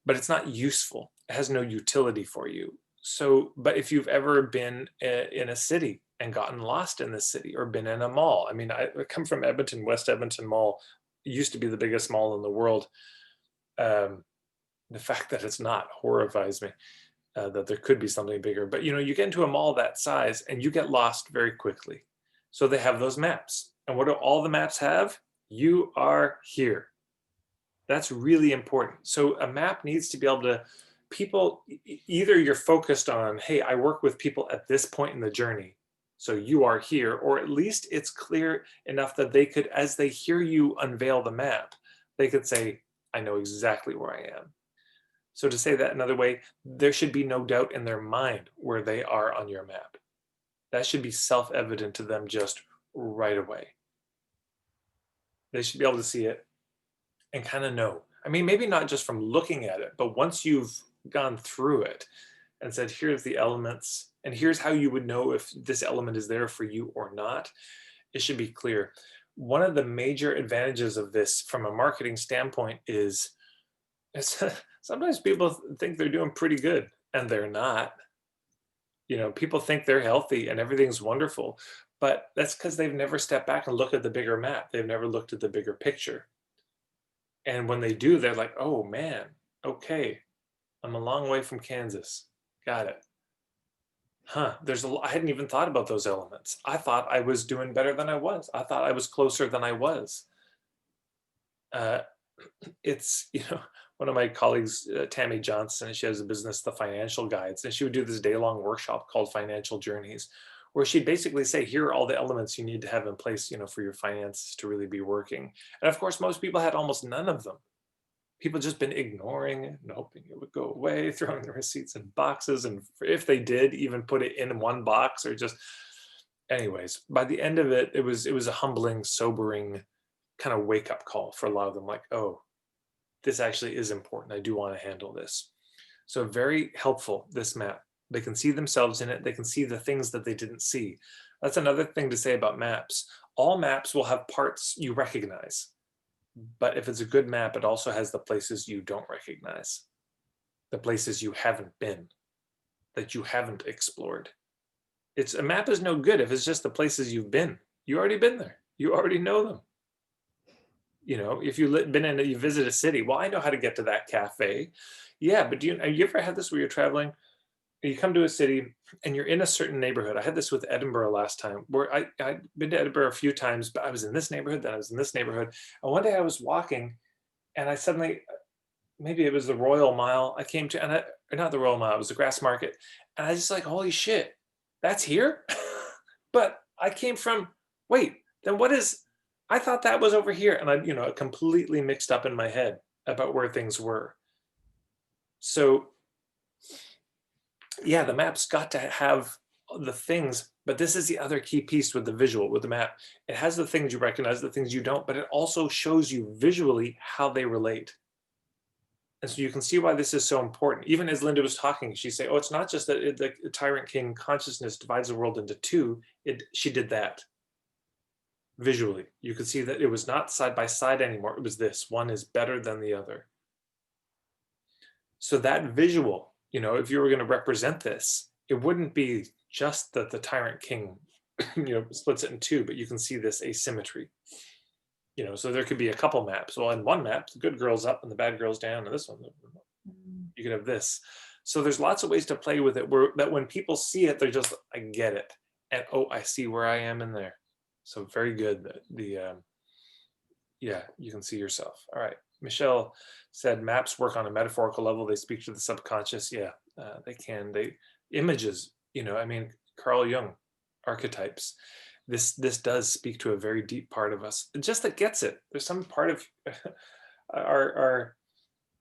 but it's not useful. It has no utility for you. So, but if you've ever been in a city and gotten lost in the city, or been in a mall. I mean, I come from Edmonton. West Edmonton Mall used to be the biggest mall in the world. The fact that it's not horrifies me, that there could be something bigger. But, you know, you get into a mall that size and you get lost very quickly. So they have those maps. And what do all the maps have? You are here. That's really important. So a map needs to be able to, people, either you're focused on, hey, I work with people at this point in the journey, so you are here, or at least it's clear enough that they could, as they hear you unveil the map, they could say, I know exactly where I am. So to say that another way, there should be no doubt in their mind where they are on your map. That should be self-evident to them just right away. They should be able to see it and kind of know. I mean, maybe not just from looking at it, but once you've gone through it and said, here's the elements, and here's how you would know if this element is there for you or not, it should be clear. One of the major advantages of this from a marketing standpoint is sometimes people think they're doing pretty good and they're not. You know, people think they're healthy and everything's wonderful, but that's because they've never stepped back and looked at the bigger map. They've never looked at the bigger picture. And when they do, they're like, oh man, okay, I'm a long way from Kansas. Got it. Huh, I hadn't even thought about those elements. I thought I was doing better than I was. I thought I was closer than I was. It's, you know, one of my colleagues, Tammy Johnson, she has a business, The Financial Guides, and she would do this day-long workshop called Financial Journeys, where she'd basically say, here are all the elements you need to have in place, you know, for your finances to really be working. And of course, most people had almost none of them. People just been ignoring it and hoping it would go away, throwing the receipts in boxes. And if they did, even put it in one box, or just, anyways, by the end of it, it was a humbling, sobering kind of wake up call for a lot of them. Like, oh, this actually is important. I do want to handle this. So very helpful, this map. They can see themselves in it. They can see the things that they didn't see. That's another thing to say about maps. All maps will have parts you recognize. But if it's a good map, it also has the places you don't recognize, the places you haven't been, that you haven't explored. A map is no good if it's just the places you've been. You already been there. You already know them. You know, if you've been in, you visit a city, well, I know how to get to that cafe. Yeah, but have you ever had this where you're traveling, you come to a city and you're in a certain neighborhood? I had this with Edinburgh last time, where I'd been to Edinburgh a few times, but I was in this neighborhood, then I was in this neighborhood. And one day I was walking and I suddenly, maybe it was the Royal Mile I came to, and or not the Royal Mile, it was the Grass Market. And I just like, holy shit, that's here? But I came from, wait, then what is, I thought that was over here. And I, completely mixed up in my head about where things were. So yeah, the map's got to have the things, but this is the other key piece with the visual, with the map. It has the things you recognize, the things you don't, but it also shows you visually how they relate. And so you can see why this is so important. Even as Linda was talking, she'd say, oh, it's not just that the Tyrant King consciousness divides the world into two. She did that visually. You could see that it was not side by side anymore. It was this. One is better than the other. So that visual, if you were going to represent this, it wouldn't be just that the Tyrant King, splits it in two, but you can see this asymmetry. So there could be a couple maps. Well, in one map, the good girl's up and the bad girl's down, and this one, you could have this. So there's lots of ways to play with it that when people see it, they're just, I get it. And, oh, I see where I am in there. So very good. Yeah, you can see yourself. All right. Michelle said maps work on a metaphorical level. They speak to the subconscious. Yeah, they can. Images, Carl Jung, archetypes. This does speak to a very deep part of us. Just that gets it. There's some part of our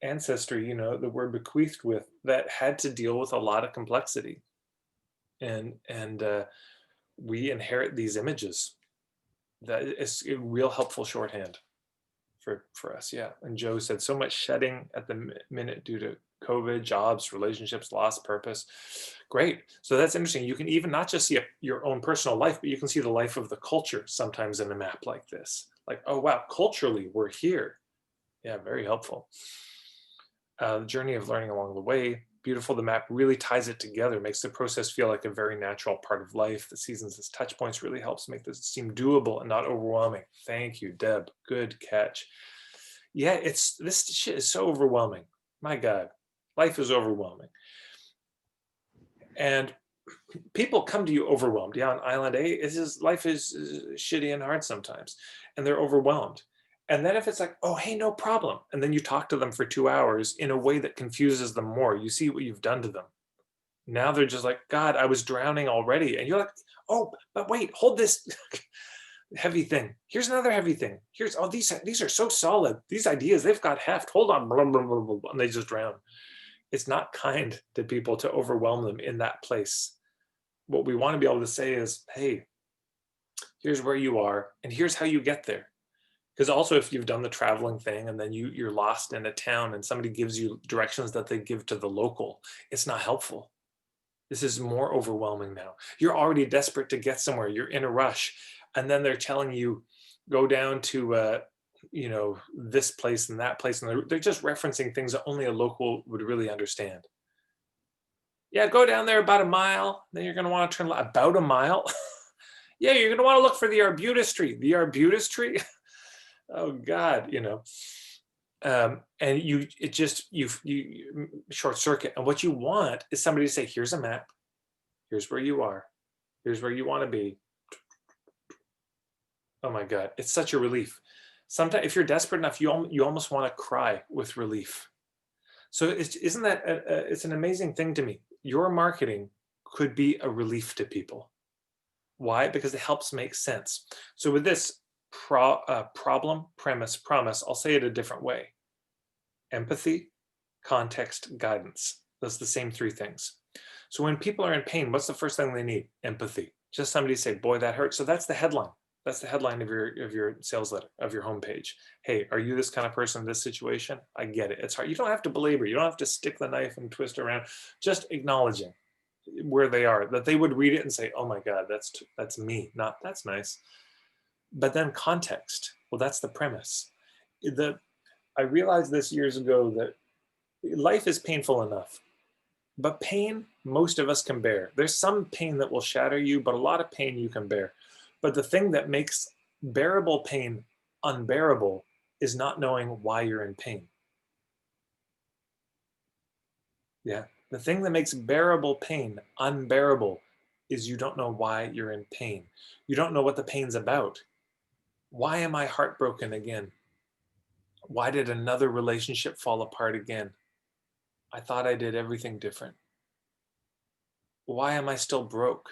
ancestry, that we're bequeathed with, that had to deal with a lot of complexity. And we inherit these images. That is a real helpful shorthand for us. Yeah. And Joe said so much shedding at the minute due to COVID, jobs, relationships, lost purpose. Great. So that's interesting. You can even not just see your own personal life, but you can see the life of the culture sometimes in a map like this. Like, oh, wow, culturally, we're here. Yeah, very helpful. The journey of learning along the way. Beautiful. The map really ties it together, makes the process feel like a very natural part of life. The seasons as touch points really helps make this seem doable and not overwhelming. Thank you, Deb. Good catch. Yeah, this shit is so overwhelming. My God, life is overwhelming. And people come to you overwhelmed. Yeah, on Island A, life is shitty and hard sometimes, and they're overwhelmed. And then if it's like, oh, hey, no problem. And then you talk to them for 2 hours in a way that confuses them more. You see what you've done to them. Now they're just like, God, I was drowning already. And you're like, oh, but wait, hold this heavy thing. Here's another heavy thing. Here's, oh, these are so solid. These ideas, they've got heft. Hold on, blah, blah, blah, blah, and they just drown. It's not kind to people to overwhelm them in that place. What we want to be able to say is, hey, here's where you are, and here's how you get there. Because also if you've done the traveling thing and then you're lost in a town and somebody gives you directions that they give to the local, it's not helpful. This is more overwhelming now. You're already desperate to get somewhere. You're in a rush. And then they're telling you, go down to, this place and that place. And they're just referencing things that only a local would really understand. Yeah, go down there about a mile. Then you're going to want to turn about a mile. Yeah, you're going to want to look for the arbutus tree. The arbutus tree? Oh God, and you short circuit. And what you want is somebody to say, here's a map. Here's where you are. Here's where you want to be. Oh my God, it's such a relief. Sometimes if you're desperate enough, you almost want to cry with relief. So isn't that, it's an amazing thing to me. Your marketing could be a relief to people. Why? Because it helps make sense. So with this, problem, premise, promise, I'll say it a different way. Empathy, context, guidance. That's the same three things. So when people are in pain, what's the first thing they need? Empathy. Just somebody say, boy, that hurts. So that's the headline. That's the headline of your sales letter, of your homepage. Hey, are you this kind of person in this situation? I get it. It's hard. You don't have to belabor. You don't have to stick the knife and twist around. Just acknowledging where they are, that they would read it and say, oh my God, that's me. Not that's nice. But then context, well, that's the premise. I realized this years ago that life is painful enough, but pain, most of us can bear. There's some pain that will shatter you, but a lot of pain you can bear. But the thing that makes bearable pain unbearable is not knowing why you're in pain. Yeah. The thing that makes bearable pain unbearable is you don't know why you're in pain. You don't know what the pain's about. Why am I heartbroken again? Why did another relationship fall apart again? I thought I did everything different. Why am I still broke?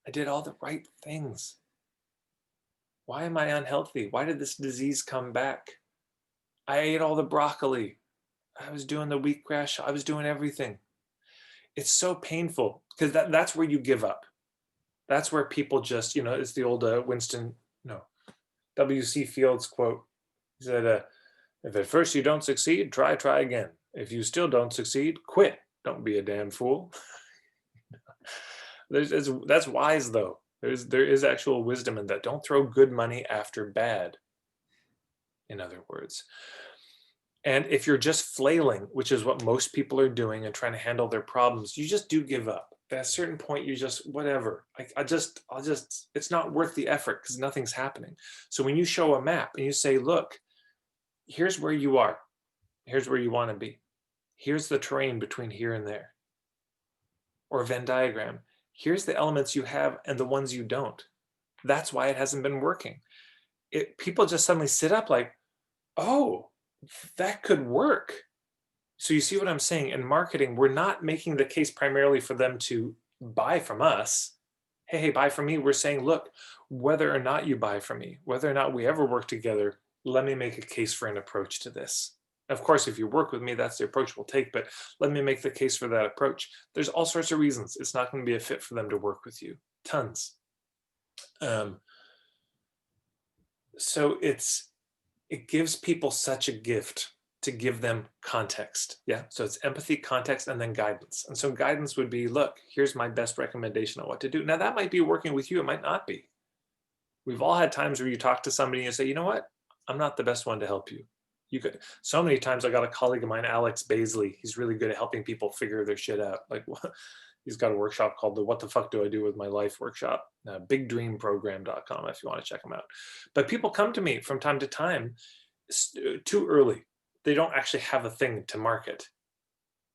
I did all the right things. Why am I unhealthy? Why did this disease come back? I ate all the broccoli. I was doing the wheat grass. I was doing everything. It's so painful because that's where you give up. That's where people just, it's the old W.C. Fields quote. He said, if at first you don't succeed, try again. If you still don't succeed, quit. Don't be a damn fool. That's wise though. There is actual wisdom in that. Don't throw good money after bad, in other words. And if you're just flailing, which is what most people are doing and trying to handle their problems, you just do give up. At a certain point, you just, whatever. I'll just, it's not worth the effort because nothing's happening. So when you show a map and you say, look, here's where you are. Here's where you want to be. Here's the terrain between here and there. Or a Venn diagram. Here's the elements you have and the ones you don't. That's why it hasn't been working. People just suddenly sit up like, oh, that could work. So you see what I'm saying? In marketing, we're not making the case primarily for them to buy from us. Hey, buy from me. We're saying, look, whether or not you buy from me, whether or not we ever work together, let me make a case for an approach to this. Of course, if you work with me, that's the approach we'll take, but let me make the case for that approach. There's all sorts of reasons it's not going to be a fit for them to work with you. Tons. So it gives people such a gift to give them context. Yeah. So it's empathy, context, and then guidance. And so guidance would be, look, here's my best recommendation on what to do. Now that might be working with you. It might not be. We've all had times where you talk to somebody and you say, you know what? I'm not the best one to help you. So many times I got a colleague of mine, Alex Baisley. He's really good at helping people figure their shit out. Like he's got a workshop called the What the Fuck Do I Do with My Life workshop, bigdreamprogram.com if you want to check them out. But people come to me from time to time too early. They don't actually have a thing to market.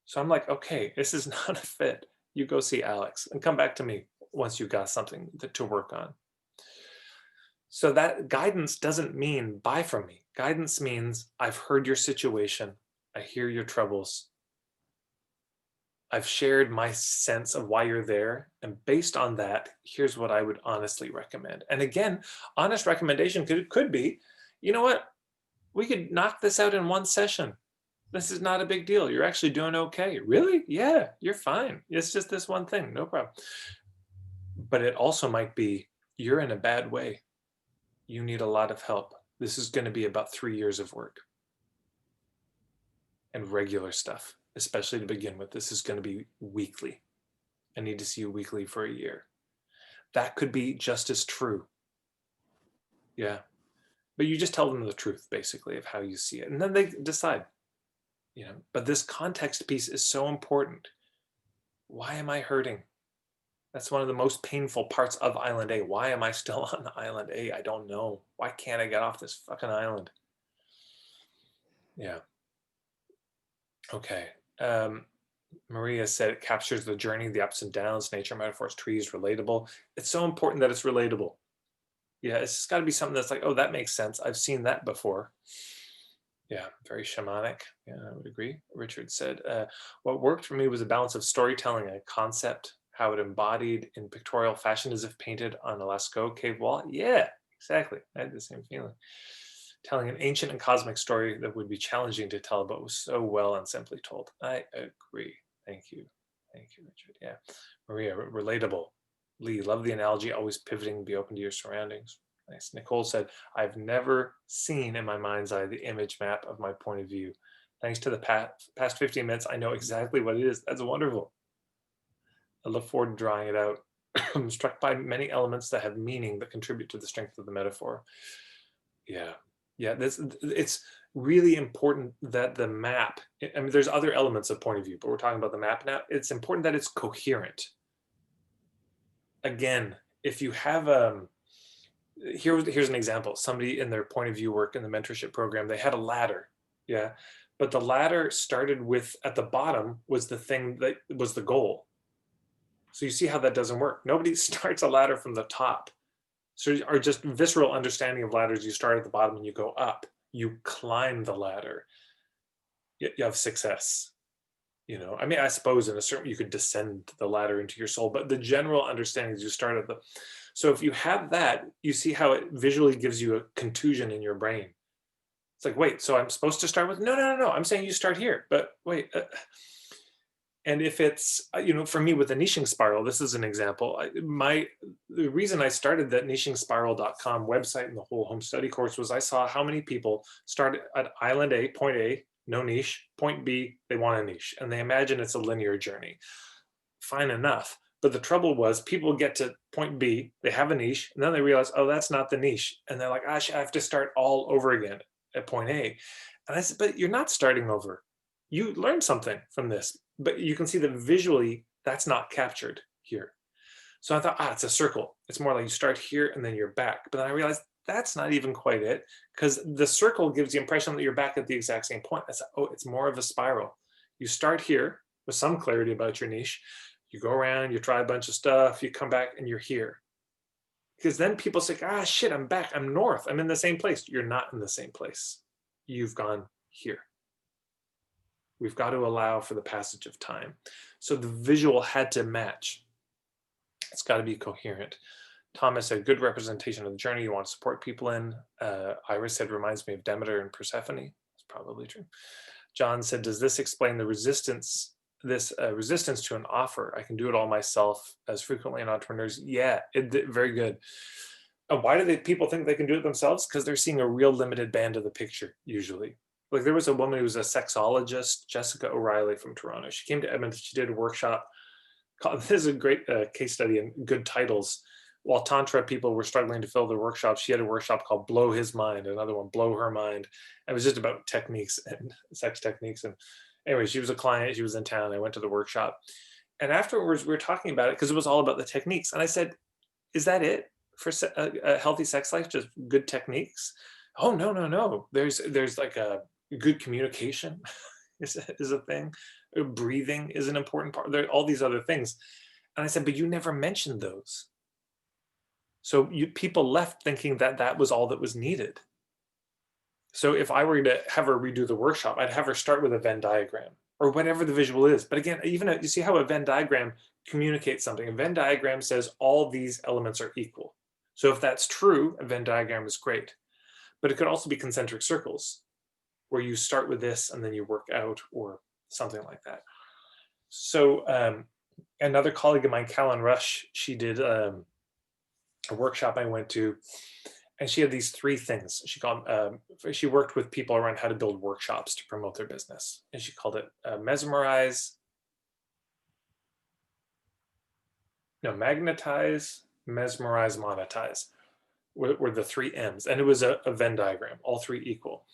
So I'm like, okay, this is not a fit. You go see Alex and come back to me once you got something to work on. So that guidance doesn't mean buy from me. Guidance means I've heard your situation. I hear your troubles. I've shared my sense of why you're there. And based on that, here's what I would honestly recommend. And again, honest recommendation could be, you know what? We could knock this out in one session. This is not a big deal. You're actually doing okay. Really? Yeah, you're fine. It's just this one thing. No problem. But it also might be, you're in a bad way. You need a lot of help. This is going to be about 3 years of work and regular stuff, especially to begin with. This is going to be weekly. I need to see you weekly for a year. That could be just as true. Yeah. But you just tell them the truth, basically, of how you see it. And then they decide, but this context piece is so important. Why am I hurting? That's one of the most painful parts of Island A. Why am I still on Island A? I don't know. Why can't I get off this fucking island? Yeah. Okay. Maria said it captures the journey, the ups and downs, nature, metaphors, trees, relatable. It's so important that it's relatable. Yeah, it's just got to be something that's like, oh, that makes sense. I've seen that before. Yeah, very shamanic. Yeah, I would agree. Richard said, what worked for me was a balance of storytelling and concept, how it embodied in pictorial fashion as if painted on a Lascaux cave wall. Yeah, exactly. I had the same feeling. Telling an ancient and cosmic story that would be challenging to tell, but was so well and simply told. I agree. Thank you. Thank you, Richard. Yeah. Maria, relatable. Lee, love the analogy, always pivoting, be open to your surroundings. Nice. Nicole said, I've never seen in my mind's eye the image map of my point of view. Thanks to the past 15 minutes, I know exactly what it is. That's wonderful. I look forward to drawing it out. I'm struck by many elements that have meaning that contribute to the strength of the metaphor. Yeah. Yeah, it's really important that the map, I mean, there's other elements of point of view, but we're talking about the map now. It's important that it's coherent. Again, if you have here's an example. Somebody in their point of view work in the mentorship program, they had a ladder. Yeah. But the ladder started with, at the bottom was the thing that was the goal. So you see how that doesn't work. Nobody starts a ladder from the top. So our just visceral understanding of ladders, you start at the bottom and you go up. You climb the ladder. You have success. You know, I mean, I suppose in a certain, you could descend the ladder into your soul, but the general understanding is you start at the, so if you have that, you see how it visually gives you a contusion in your brain. It's like, wait, so I'm supposed to start with, no, I'm saying you start here, but wait. And if it's, you know, for me with the niching spiral, this is an example. The reason I started that nichingspiral.com website and the whole home study course was I saw how many people start at island A, point A, no niche, point B, they want a niche, and they imagine it's a linear journey. Fine enough. But the trouble was people get to point B, they have a niche, and then they realize, oh, that's not the niche. And they're like, gosh, I have to start all over again at point A. And I said, but you're not starting over. You learned something from this, but you can see that visually that's not captured here. So I thought, it's a circle. It's more like you start here and then you're back. But then I realized that's not even quite it, because the circle gives the impression that you're back at the exact same point. I said, oh, it's more of a spiral. You start here with some clarity about your niche. You go around, you try a bunch of stuff, you come back and you're here. Because then people say, shit, I'm back. I'm north. I'm in the same place. You're not in the same place. You've gone here. We've got to allow for the passage of time. So the visual had to match. It's got to be coherent. Thomas said, good representation of the journey you want to support people in. Iris said, reminds me of Demeter and Persephone. It's probably true. John said, does this explain the resistance to an offer? I can do it all myself as frequently in entrepreneurs. Yeah, very good. Why do people think they can do it themselves? Because they're seeing a real limited band of the picture, usually. Like there was a woman who was a sexologist, Jessica O'Reilly from Toronto. She came to Edmonton. She did a workshop. This is a great case study in good titles. While Tantra people were struggling to fill their workshops, she had a workshop called Blow His Mind, another one, Blow Her Mind. It was just about techniques and sex techniques. And anyway, she was a client. She was in town. I went to the workshop. And afterwards, we were talking about it because it was all about the techniques. And I said, is that it for a healthy sex life? Just good techniques? Oh, no. There's like a good communication is a thing. Breathing is an important part. There are all these other things. And I said, but you never mentioned those. So people left thinking that that was all that was needed. So if I were to have her redo the workshop, I'd have her start with a Venn diagram or whatever the visual is. But again, even you see how a Venn diagram communicates something. A Venn diagram says all these elements are equal. So if that's true, a Venn diagram is great. But it could also be concentric circles where you start with this and then you work out or something like that. So another colleague of mine, Callan Rush, she did a workshop I went to, and she had these three things. She worked with people around how to build workshops to promote their business. And she called it magnetize, mesmerize, monetize were the three M's. And it was a Venn diagram, all three equal.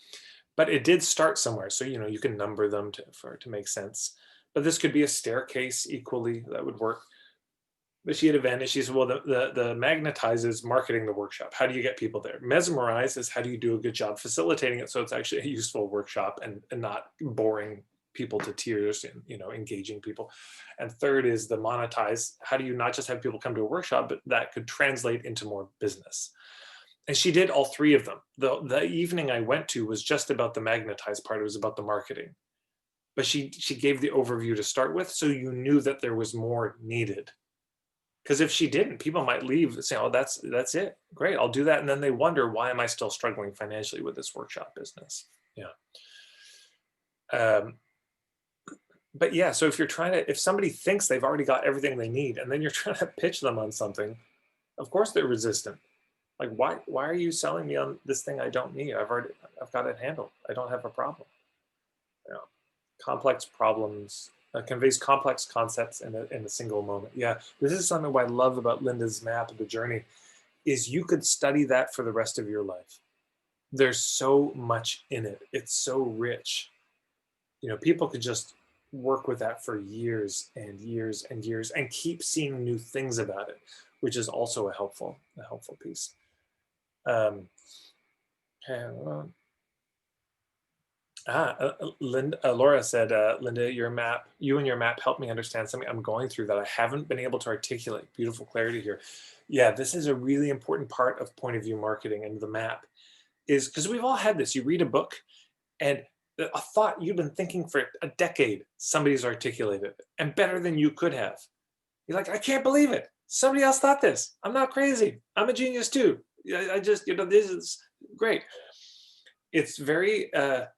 But it did start somewhere. So, you can number them for it to make sense. But this could be a staircase equally, that would work. But she had a Venn, and she said, well, the magnetize is marketing the workshop. How do you get people there? Mesmerize is how do you do a good job facilitating it so it's actually a useful workshop and not boring people to tears and, engaging people. And third is the monetize. How do you not just have people come to a workshop, but that could translate into more business? And she did all three of them. The evening I went to was just about the magnetize part. It was about the marketing. But she gave the overview to start with, so you knew that there was more needed. Because if she didn't, people might leave saying, oh, that's it. Great, I'll do that. And then they wonder, why am I still struggling financially with this workshop business? Yeah. But yeah, so if somebody thinks they've already got everything they need, and then you're trying to pitch them on something, of course they're resistant. Like, why are you selling me on this thing I don't need? I've got it handled. I don't have a problem. Complex problems conveys complex concepts in a single moment. Yeah, this is something what I love about Linda's map of the journey, is you could study that for the rest of your life. There's so much in it. It's so rich. People could just work with that for years and years and years and keep seeing new things about it, which is also a helpful piece. Okay, Laura said, Linda, you and your map helped me understand something I'm going through that I haven't been able to articulate. Beautiful clarity here. Yeah, this is a really important part of point of view marketing, and the map is because we've all had this. You read a book and a thought you've been thinking for a decade, somebody's articulated it, and better than you could have. You're like, I can't believe it. Somebody else thought this. I'm not crazy. I'm a genius too. I just, this is great. It's very,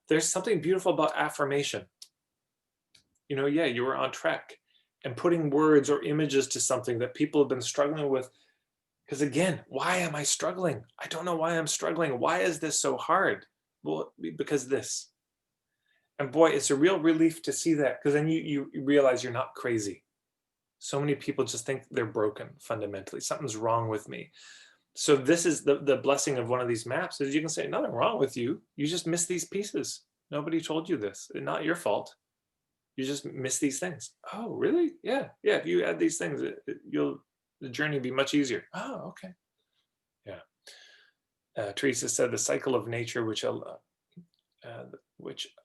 there's something beautiful about affirmation. Yeah, you were on track, and putting words or images to something that people have been struggling with. Because again, why am I struggling? I don't know why I'm struggling. Why is this so hard? Well, because this. And boy, it's a real relief to see that, because then you realize you're not crazy. So many people just think they're broken fundamentally. Something's wrong with me. So this is the blessing of one of these maps, is you can say, nothing wrong with you. You just missed these pieces. Nobody told you this. It's not your fault. You just miss these things. Oh, really? Yeah. Yeah. If you add these things, the journey will be much easier. Oh, okay. Yeah. Teresa said the cycle of nature, which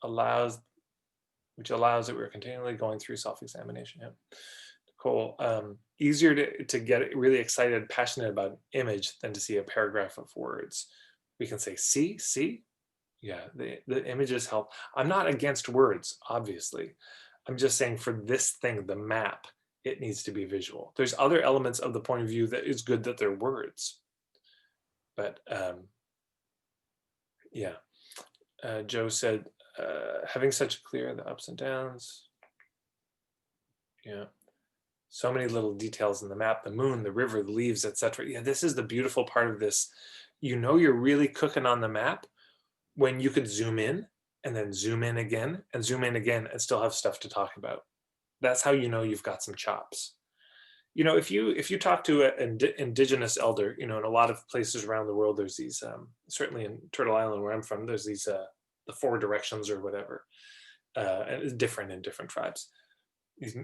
allows that we're continually going through self-examination. Yeah. Cool. Easier to get really excited, passionate about an image than to see a paragraph of words. We can say, see. Yeah, the images help. I'm not against words, obviously. I'm just saying for this thing, the map, it needs to be visual. There's other elements of the point of view that is good that they're words. But yeah. Joe said, having such clear the ups and downs. Yeah. So many little details in the map, the moon, the river, the leaves, etc. Yeah, this is the beautiful part of this. You're really cooking on the map when you could zoom in and then zoom in again and zoom in again and still have stuff to talk about. That's how you've got some chops. If you talk to an indigenous elder, in a lot of places around the world, there's these, certainly in Turtle Island where I'm from, there's these, the 4 directions or whatever, and it's different in different tribes.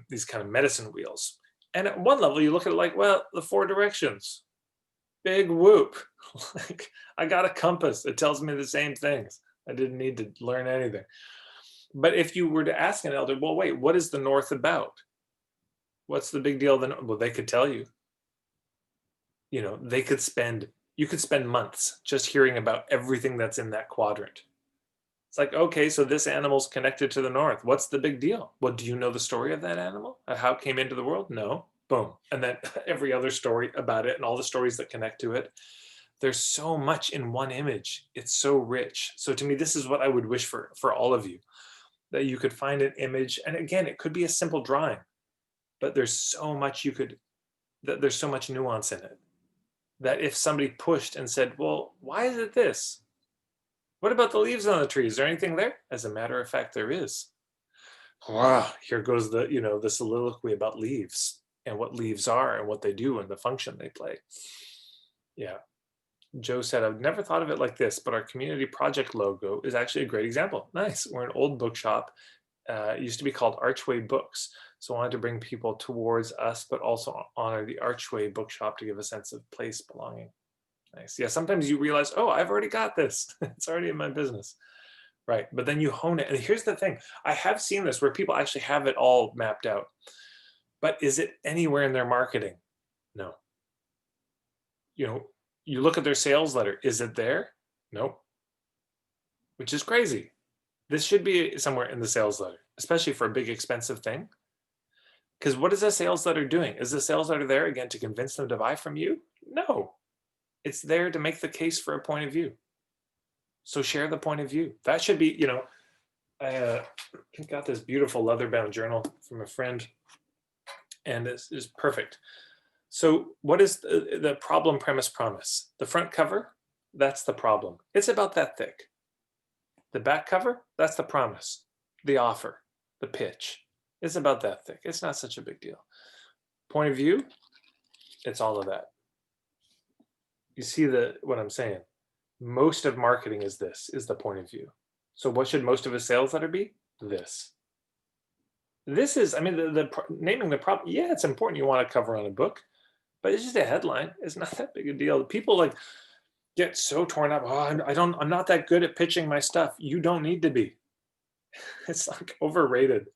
These kind of medicine wheels. And at one level, you look at it like, well, the 4 directions, big whoop. Like, I got a compass. It tells me the same things. I didn't need to learn anything. But if you were to ask an elder, well, wait, what is the North about? What's the big deal? Well, they could tell you. You could spend months just hearing about everything that's in that quadrant. It's like, okay, so this animal's connected to the North. What's the big deal? Well, do you know the story of that animal? How it came into the world? No. Boom. And then every other story about it and all the stories that connect to it. There's so much in one image. It's so rich. So to me, this is what I would wish for all of you, that you could find an image. And again, it could be a simple drawing, but there's so much there's so much nuance in it, that if somebody pushed and said, well, why is it this? What about the leaves on the tree? Is there anything there? As a matter of fact, there is. Wow, here goes the soliloquy about leaves and what leaves are and what they do and the function they play. Yeah. Joe said, I've never thought of it like this, but our community project logo is actually a great example. Nice. We're an old bookshop. It used to be called Archway Books. So I wanted to bring people towards us, but also honor the Archway Bookshop to give a sense of place belonging. Nice. Yeah, sometimes you realize, oh, I've already got this. It's already in my business. Right. But then you hone it. And here's the thing. I have seen this where people actually have it all mapped out. But is it anywhere in their marketing? No. You look at their sales letter. Is it there? Nope. Which is crazy. This should be somewhere in the sales letter, especially for a big expensive thing. Because what is a sales letter doing? Is the sales letter there again to convince them to buy from you? No. It's there to make the case for a point of view. So share the point of view. That should be, I got this beautiful leather-bound journal from a friend, and this is perfect. So what is the problem, premise, promise? The front cover, that's the problem. It's about that thick. The back cover, that's the promise, the offer, the pitch. It's about that thick. It's not such a big deal. Point of view, it's all of that. You see what I'm saying? Most of marketing is the point of view. So what should most of a sales letter be? This. This is, the naming the problem. Yeah, it's important. You want to cover on a book, but it's just a headline. It's not that big a deal. People get so torn up. Oh, I'm not that good at pitching my stuff. You don't need to be. It's like overrated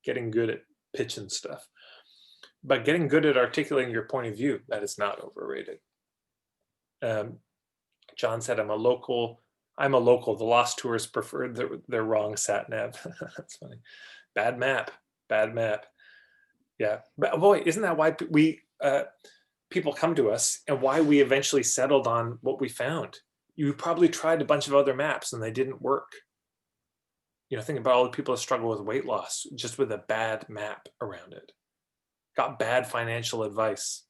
getting good at pitching stuff. But getting good at articulating your point of view, that is not overrated. John said, I'm a local. The Lost Tourists preferred their wrong sat nav. That's funny. Bad map. Yeah. But boy, isn't that why people come to us and why we eventually settled on what we found? You probably tried a bunch of other maps and they didn't work. Think about all the people that struggle with weight loss just with a bad map around it. Got bad financial advice.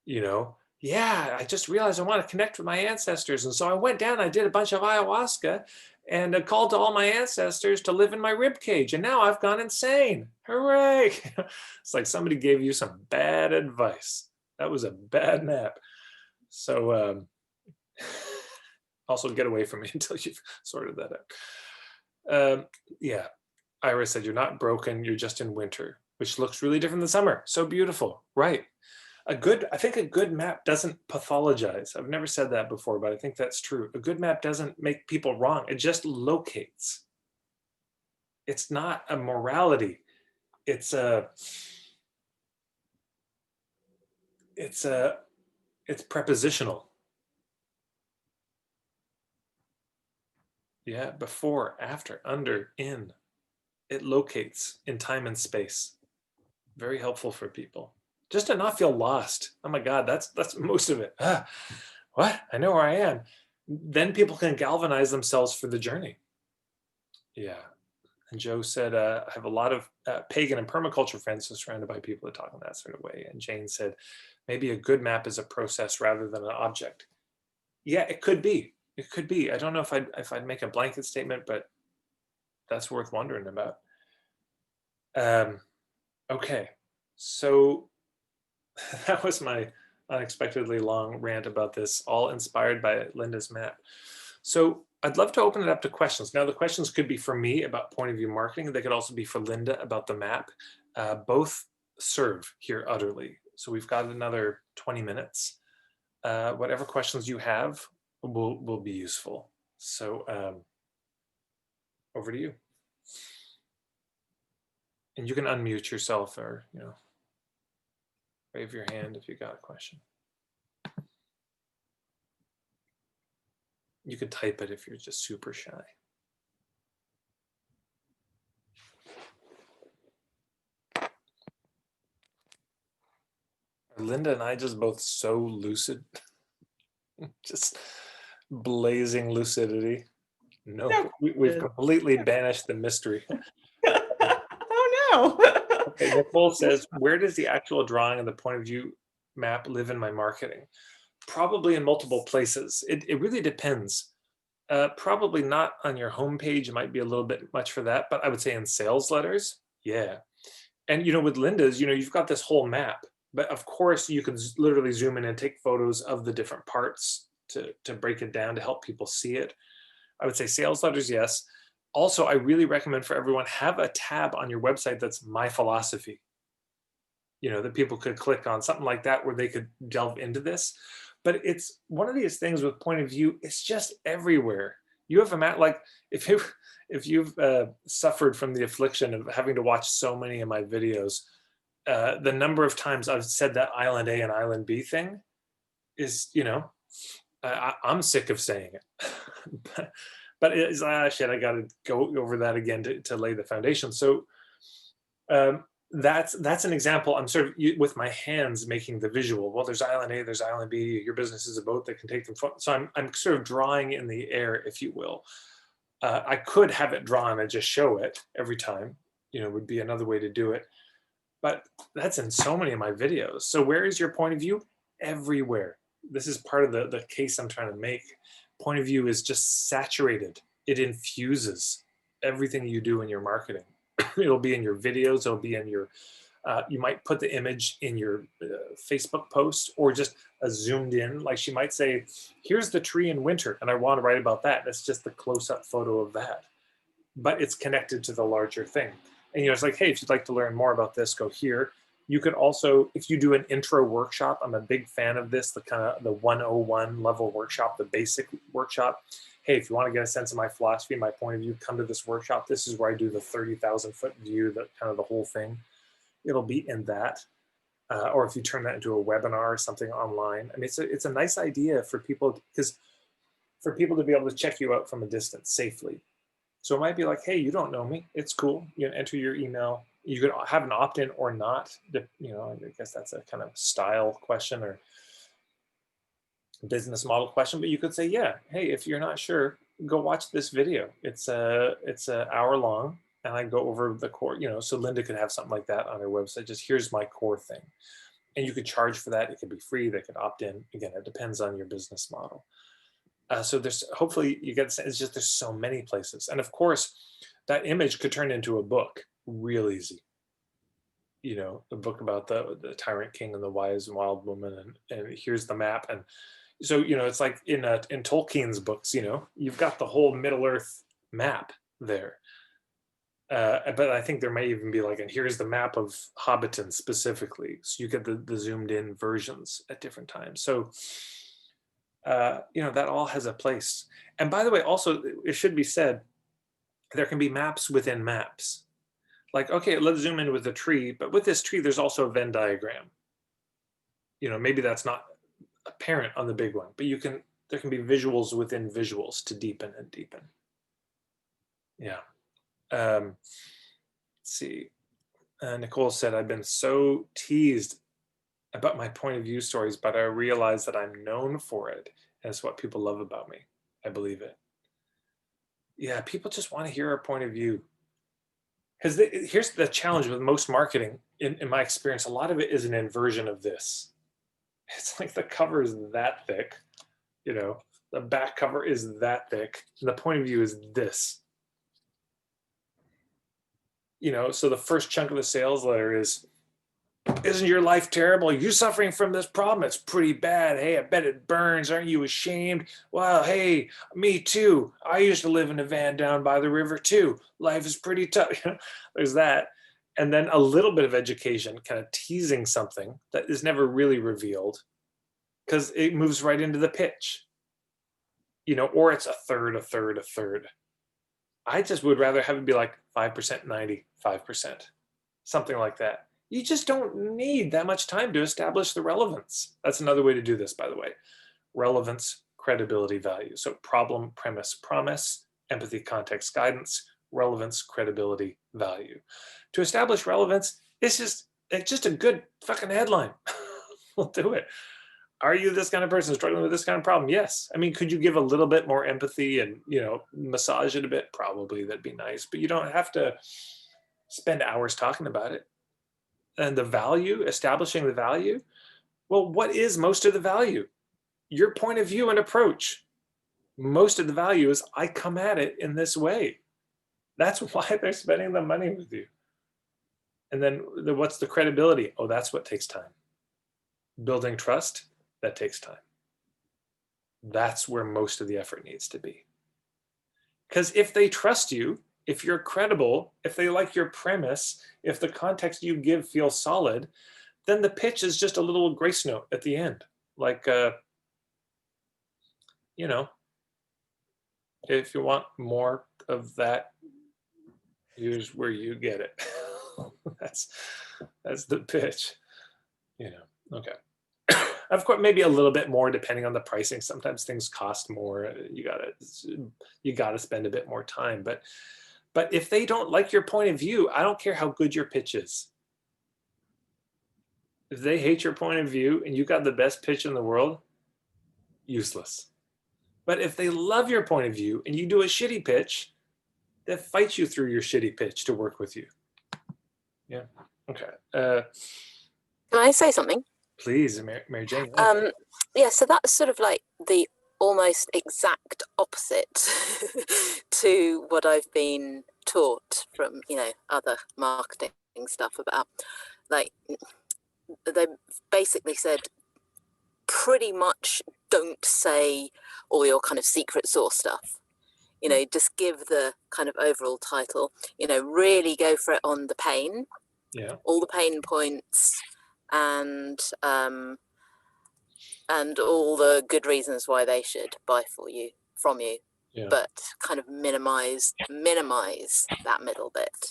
Yeah, I just realized I want to connect with my ancestors. And so I went down, I did a bunch of ayahuasca and I called to all my ancestors to live in my rib cage. And now I've gone insane. Hooray. It's like somebody gave you some bad advice. That was a bad map. So also get away from me until you've sorted that out. Yeah, Ira said, you're not broken, you're just in winter, which looks really different than summer. So beautiful, right? I think a good map doesn't pathologize. I've never said that before, but I think that's true. A good map doesn't make people wrong. It just locates. It's not a morality. It's prepositional. Yeah, before, after, under, in. It locates in time and space. Very helpful for people. Just to not feel lost. Oh my God, that's most of it. What? I know where I am. Then people can galvanize themselves for the journey. Yeah. And Joe said, I have a lot of pagan and permaculture friends, so surrounded by people that talk in that sort of way. And Jane said, maybe a good map is a process rather than an object. Yeah, it could be. It could be. I don't know if I'd make a blanket statement, but that's worth wondering about. Okay, so that was my unexpectedly long rant about this, all inspired by Linda's map. So I'd love to open it up to questions. Now the questions could be for me about point of view marketing. They could also be for Linda about the map. Both serve here utterly. So we've got another 20 minutes. Whatever questions you have will be useful. So over to you. And you can unmute yourself or, wave your hand if you got a question. You could type it if you're just super shy. Are Linda and I just both so lucid? Just blazing lucidity. No, we've completely banished the mystery. Oh no. Okay, Nicole says, where does the actual drawing of the point of view map live in my marketing? Probably in multiple places. It really depends. Probably not on your homepage. It might be a little bit much for that, but I would say in sales letters, yeah. And with Linda's, you've got this whole map, but of course you can literally zoom in and take photos of the different parts to break it down to help people see it. I would say sales letters, yes. Also, I really recommend for everyone, have a tab on your website that's my philosophy. That people could click on, something like that, where they could delve into this. But it's one of these things with point of view, it's just everywhere. You have a map, like if you've suffered from the affliction of having to watch so many of my videos, the number of times I've said that Island A and Island B thing is, I'm sick of saying it. But it's shit, I got to go over that again to lay the foundation. So that's an example. I'm sort of with my hands making the visual. Well, there's Island A, there's Island B. Your business is a boat that can take them. So I'm sort of drawing in the air, if you will. I could have it drawn and just show it every time. Would be another way to do it. But that's in so many of my videos. So where is your point of view? Everywhere. This is part of the case I'm trying to make. Point of view is just saturated. It infuses everything you do in your marketing. It'll be in your videos. It'll be in your, you might put the image in your Facebook post or just a zoomed in, like she might say, here's the tree in winter. And I want to write about that. That's just the close-up photo of that. But it's connected to the larger thing. And it's like, hey, if you'd like to learn more about this, go here. You could also, if you do an intro workshop, I'm a big fan of this, the kind of the 101 level workshop, the basic workshop. Hey, if you want to get a sense of my philosophy, my point of view, come to this workshop. This is where I do the 30,000 foot view, the kind of the whole thing. It'll be in that. Or if you turn that into a webinar or something online. I mean, it's a nice idea for people, because for people to be able to check you out from a distance safely. So it might be like, hey, you don't know me. It's cool. You can enter your email. You could have an opt-in or not. You know, I guess that's a kind of style question or business model question. But you could say, yeah, hey, if you're not sure, go watch this video. It's a hour long, and I go over the core. You know, so Linda could have something like that on her website. Just here's my core thing, and you could charge for that. It could be free. They could opt in. Again, it depends on your business model. So there's, hopefully you get, it's just, there's so many places. And of course, that image could turn into a book real easy. You know, a book about the Tyrant King and the wise and wild woman, and here's the map. And so, you know, it's like in Tolkien's books, you know, you've got the whole Middle Earth map there. But I think there may even be like, and here's the map of Hobbiton specifically. So you get the zoomed in versions at different times. So, you know, that all has a place. And by the way, also, it should be said, there can be maps within maps. Like, okay, let's zoom in with the tree, but with this tree, there's also a Venn diagram. You know, maybe that's not apparent on the big one, but there can be visuals within visuals to deepen and deepen. Yeah. Let's see. Nicole said, I've been so teased about my point of view stories, but I realize that I'm known for it, and it's what people love about me. I believe it. Yeah, people just want to hear our point of view. Because here's the challenge with most marketing, in my experience, a lot of it is an inversion of this. It's like the cover is that thick, you know, the back cover is that thick, and the point of view is this. You know, so the first chunk of the sales letter is, isn't your life terrible? Are you suffering from this problem? It's pretty bad. Hey, I bet it burns. Aren't you ashamed? Well, hey, me too. I used to live in a van down by the river too. Life is pretty tough. There's that. And then a little bit of education, kind of teasing something that is never really revealed, because it moves right into the pitch. You know, or it's a third. I just would rather have it be like 5%, 95%, something like that. You just don't need that much time to establish the relevance. That's another way to do this, by the way. Relevance, credibility, value. So problem, premise, promise, empathy, context, guidance, relevance, credibility, value. To establish relevance, it's just a good fucking headline. We'll do it. Are you this kind of person struggling with this kind of problem? Yes. I mean, could you give a little bit more empathy and, you know, massage it a bit? Probably, that'd be nice. But you don't have to spend hours talking about it. And the value, establishing the value. Well, what is most of the value? Your point of view and approach. Most of the value is I come at it in this way. That's why they're spending the money with you. And then what's the credibility? Oh, that's what takes time. Building trust, that takes time. That's where most of the effort needs to be. Because if they trust you, if you're credible, if they like your premise, if the context you give feels solid, then the pitch is just a little grace note at the end. Like, you know, if you want more of that, here's where you get it. That's the pitch, you know. Okay. Of course, maybe a little bit more depending on the pricing. Sometimes things cost more. You gotta spend a bit more time. But if they don't like your point of view, I don't care how good your pitch is. If they hate your point of view and you got the best pitch in the world, useless. But if they love your point of view and you do a shitty pitch, they fight you through your shitty pitch to work with you. Yeah. Okay. Can I say something? Please, Mary Jane. Yeah, so that's sort of like the almost exact opposite to what I've been taught from, you know, other marketing stuff about. Like, they basically said, pretty much don't say all your kind of secret sauce stuff. You know, just give the kind of overall title, you know, really go for it on the pain. Yeah. all the pain points and all the good reasons why they should buy from you, Yeah. but kind of minimize that middle bit.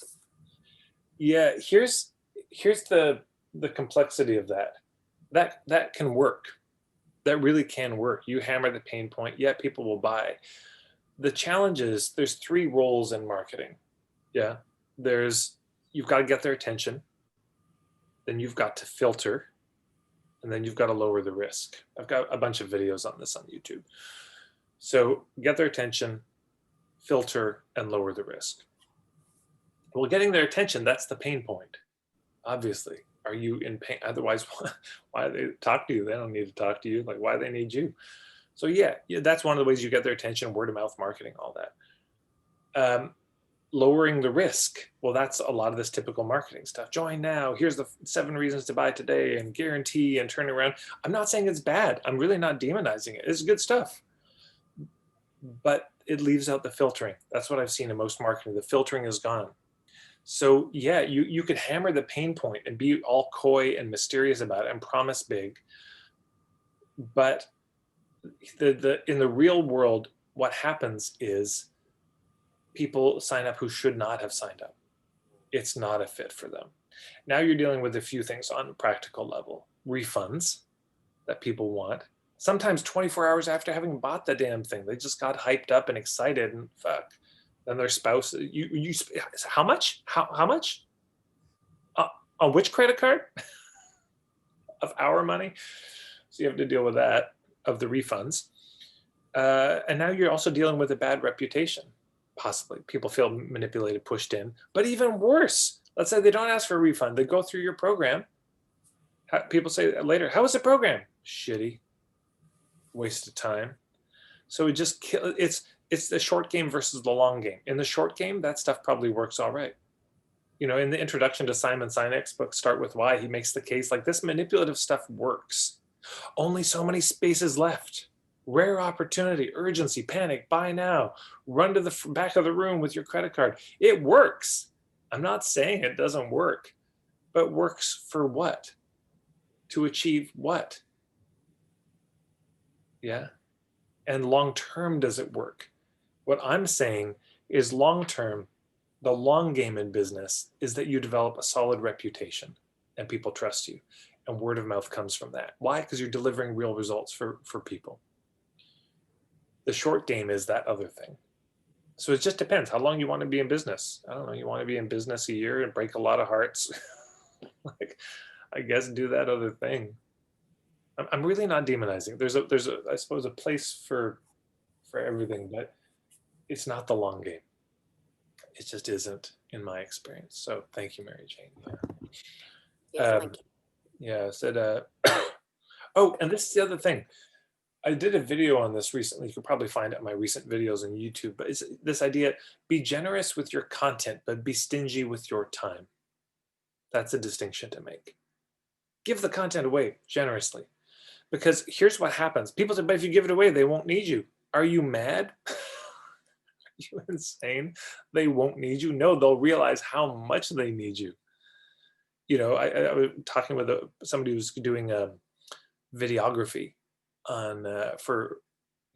Yeah. Here's the complexity of that. That can work. That really can work. You hammer the pain point, yet people will buy. The challenge is there's 3 roles in marketing. Yeah. You've got to get their attention, then you've got to filter, and then you've got to lower the risk. I've got a bunch of videos on this on YouTube. So get their attention, filter, and lower the risk. Well, getting their attention, that's the pain point, obviously. Are you in pain? Otherwise, why do they talk to you? They don't need to talk to you. Like, why do they need you? So yeah, that's one of the ways you get their attention, word of mouth marketing, all that. Lowering the risk. Well, that's a lot of this typical marketing stuff. Join now. Here's the 7 reasons to buy today and guarantee and turn around. I'm not saying it's bad. I'm really not demonizing it. It's good stuff. But it leaves out the filtering. That's what I've seen in most marketing. The filtering is gone. So yeah, you could hammer the pain point and be all coy and mysterious about it and promise big. But in the real world, what happens is people sign up who should not have signed up. It's not a fit for them. Now you're dealing with a few things on a practical level. Refunds that people want. Sometimes 24 hours after having bought the damn thing, they just got hyped up and excited and fuck. Then their spouse, how much? How much? On which credit card? Of our money? So you have to deal with that, of the refunds. And now you're also dealing with a bad reputation. Possibly people feel manipulated, pushed in, but even worse, let's say they don't ask for a refund. They go through your program. People say later, how was the program? Shitty, waste of time. So it's the short game versus the long game. In the short game, that stuff probably works all right. You know, in the introduction to Simon Sinek's book, Start With Why, he makes the case like this manipulative stuff works. Only so many spaces left. Rare opportunity, urgency, panic, buy now, run to the back of the room with your credit card. It works. I'm not saying it doesn't work, but works for what? To achieve what? Yeah. And long-term, does it work? What I'm saying is long-term, the long game in business is that you develop a solid reputation and people trust you. And word of mouth comes from that. Why? Because you're delivering real results for people. The short game is that other thing. So it just depends how long you want to be in business. I don't know, you want to be in business a year and break a lot of hearts. Like, I guess do that other thing. I'm really not demonizing. There's a I suppose a place for everything, but it's not the long game. It just isn't in my experience. So thank you, Mary Jane. Yeah, thank you. Yeah, said oh, and this is the other thing. I did a video on this recently. You could probably find it in my recent videos on YouTube, but it's this idea, be generous with your content, but be stingy with your time. That's a distinction to make. Give the content away generously, because here's what happens. People say, but if you give it away, they won't need you. Are you mad? Are you insane? They won't need you? No, they'll realize how much they need you. You know, I was talking with somebody who's doing videography on for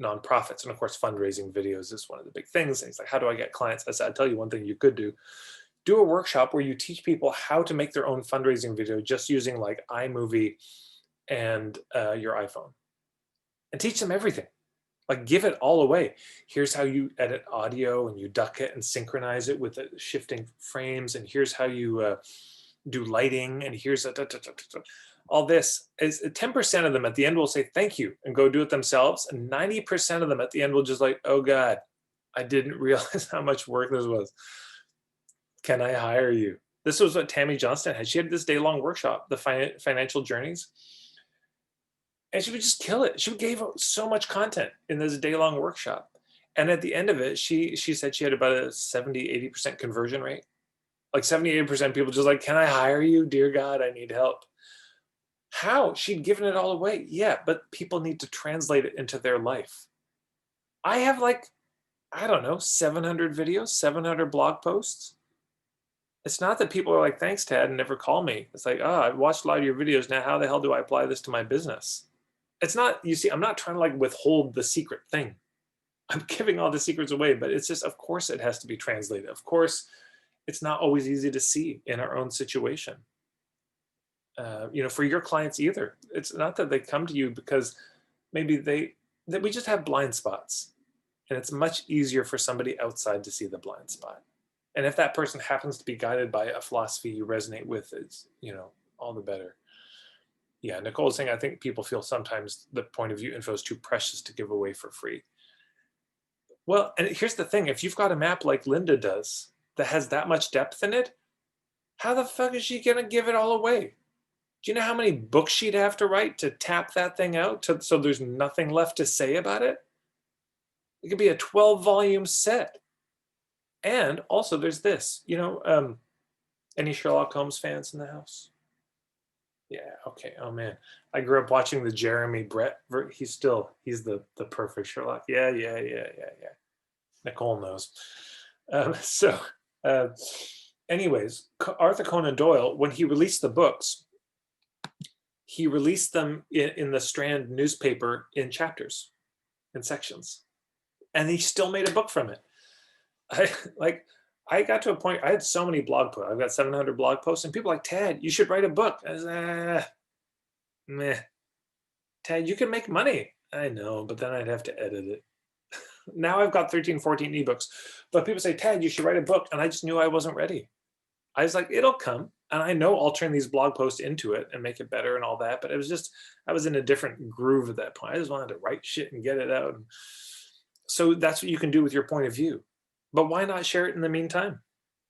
nonprofits, and of course fundraising videos is one of the big things. And he's like, how do I get clients? I said, I'll tell you one thing you could do a workshop where you teach people how to make their own fundraising video just using like iMovie and your iPhone, and teach them everything. Like, give it all away. Here's how you edit audio and you duck it and synchronize it with the shifting frames, and here's how you do lighting, and here's all this. Is 10% of them at the end will say thank you and go do it themselves, and 90% of them at the end will just like, oh God, I didn't realize how much work this was. Can I hire you? This was what Tammy Johnston had. She had this day-long workshop, the financial journeys, and she would just kill it. She gave so much content in this day-long workshop, and at the end of it, she said she had about a 70-80% conversion rate. Like 78% people just like, can I hire you? Dear God, I need help. How? She'd given it all away. Yeah, but people need to translate it into their life. I have like, I don't know, 700 videos, 700 blog posts. It's not that people are like, thanks, Tad, and never call me. It's like, oh, I've watched a lot of your videos. Now, how the hell do I apply this to my business? It's not, you see, I'm not trying to like withhold the secret thing. I'm giving all the secrets away, but it's just, of course, it has to be translated. Of course, it's not always easy to see in our own situation. You know, for your clients either. It's not that they come to you because maybe that we just have blind spots, and it's much easier for somebody outside to see the blind spot. And if that person happens to be guided by a philosophy you resonate with, it's, you know, all the better. Yeah, Nicole's saying, I think people feel sometimes the point of view info is too precious to give away for free. Well, and here's the thing, if you've got a map like Linda does that has that much depth in it, how the fuck is she gonna give it all away? Do you know how many books she'd have to write to tap that thing out so there's nothing left to say about it? It could be a 12-volume set. And also there's this, you know, any Sherlock Holmes fans in the house? Yeah, okay, oh man. I grew up watching the Jeremy Brett, he's the perfect Sherlock. Yeah. Nicole knows. Anyways, Arthur Conan Doyle, when he released the books, he released them in the Strand newspaper in chapters, in sections, and he still made a book from it. I got to a point, I had so many blog posts. I've got 700 blog posts, and people are like, Tad, you should write a book. I was meh. Tad, you can make money. I know, but then I'd have to edit it. Now I've got 13, 14 ebooks, but people say, Tad, you should write a book. And I just knew I wasn't ready. I was like, it'll come. And I know I'll turn these blog posts into it and make it better and all that. But it was just, I was in a different groove at that point. I just wanted to write shit and get it out. So that's what you can do with your point of view. But why not share it in the meantime?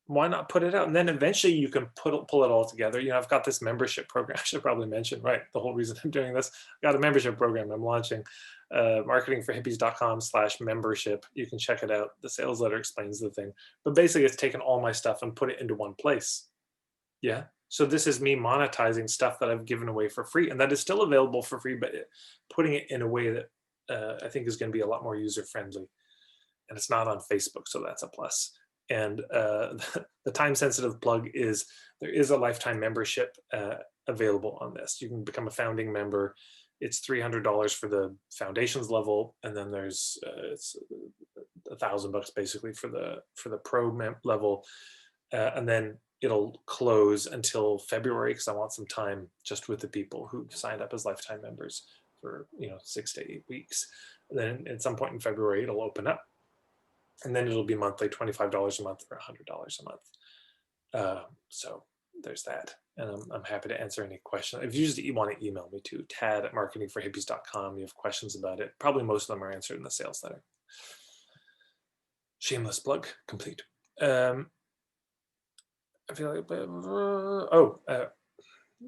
Why not put it out? And then eventually you can pull it all together. You know, I've got this membership program. I should probably mention, right? The whole reason I'm doing this, I've got a membership program I'm launching, marketingforhippies.com/membership. You can check it out. The sales letter explains the thing. But basically it's taken all my stuff and put it into one place. Yeah. So this is me monetizing stuff that I've given away for free, and that is still available for free, but putting it in a way that I think is going to be a lot more user friendly. And it's not on Facebook, so that's a plus. And the time-sensitive plug is there is a lifetime membership available on this. You can become a founding member. It's $300 for the foundations level, and then there's it's $1,000 basically for the pro level, and then it'll close until February because I want some time just with the people who signed up as lifetime members for 6 to 8 weeks. And then at some point in February, it'll open up. And then it'll be monthly, $25 a month or $100 a month. So there's that. And I'm happy to answer any questions. If you just want to email me to tad@marketingforhippies.com, you have questions about it. Probably most of them are answered in the sales letter. Shameless plug complete. I feel like,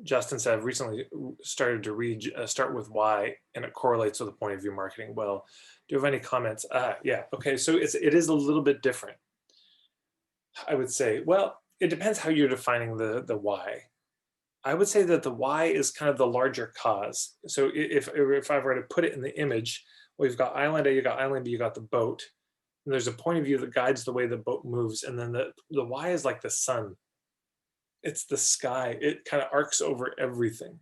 Justin said, I've recently started to read Start With Why, and it correlates with the point of view marketing well. Do you have any comments? Yeah, okay, so it is a little bit different, I would say. Well, it depends how you're defining the why. I would say that the why is kind of the larger cause. So if I were to put it in the image, well, you've got island A, you got island B, you got the boat, and there's a point of view that guides the way the boat moves, and then the why is like the sun. It's the sky. It kind of arcs over everything.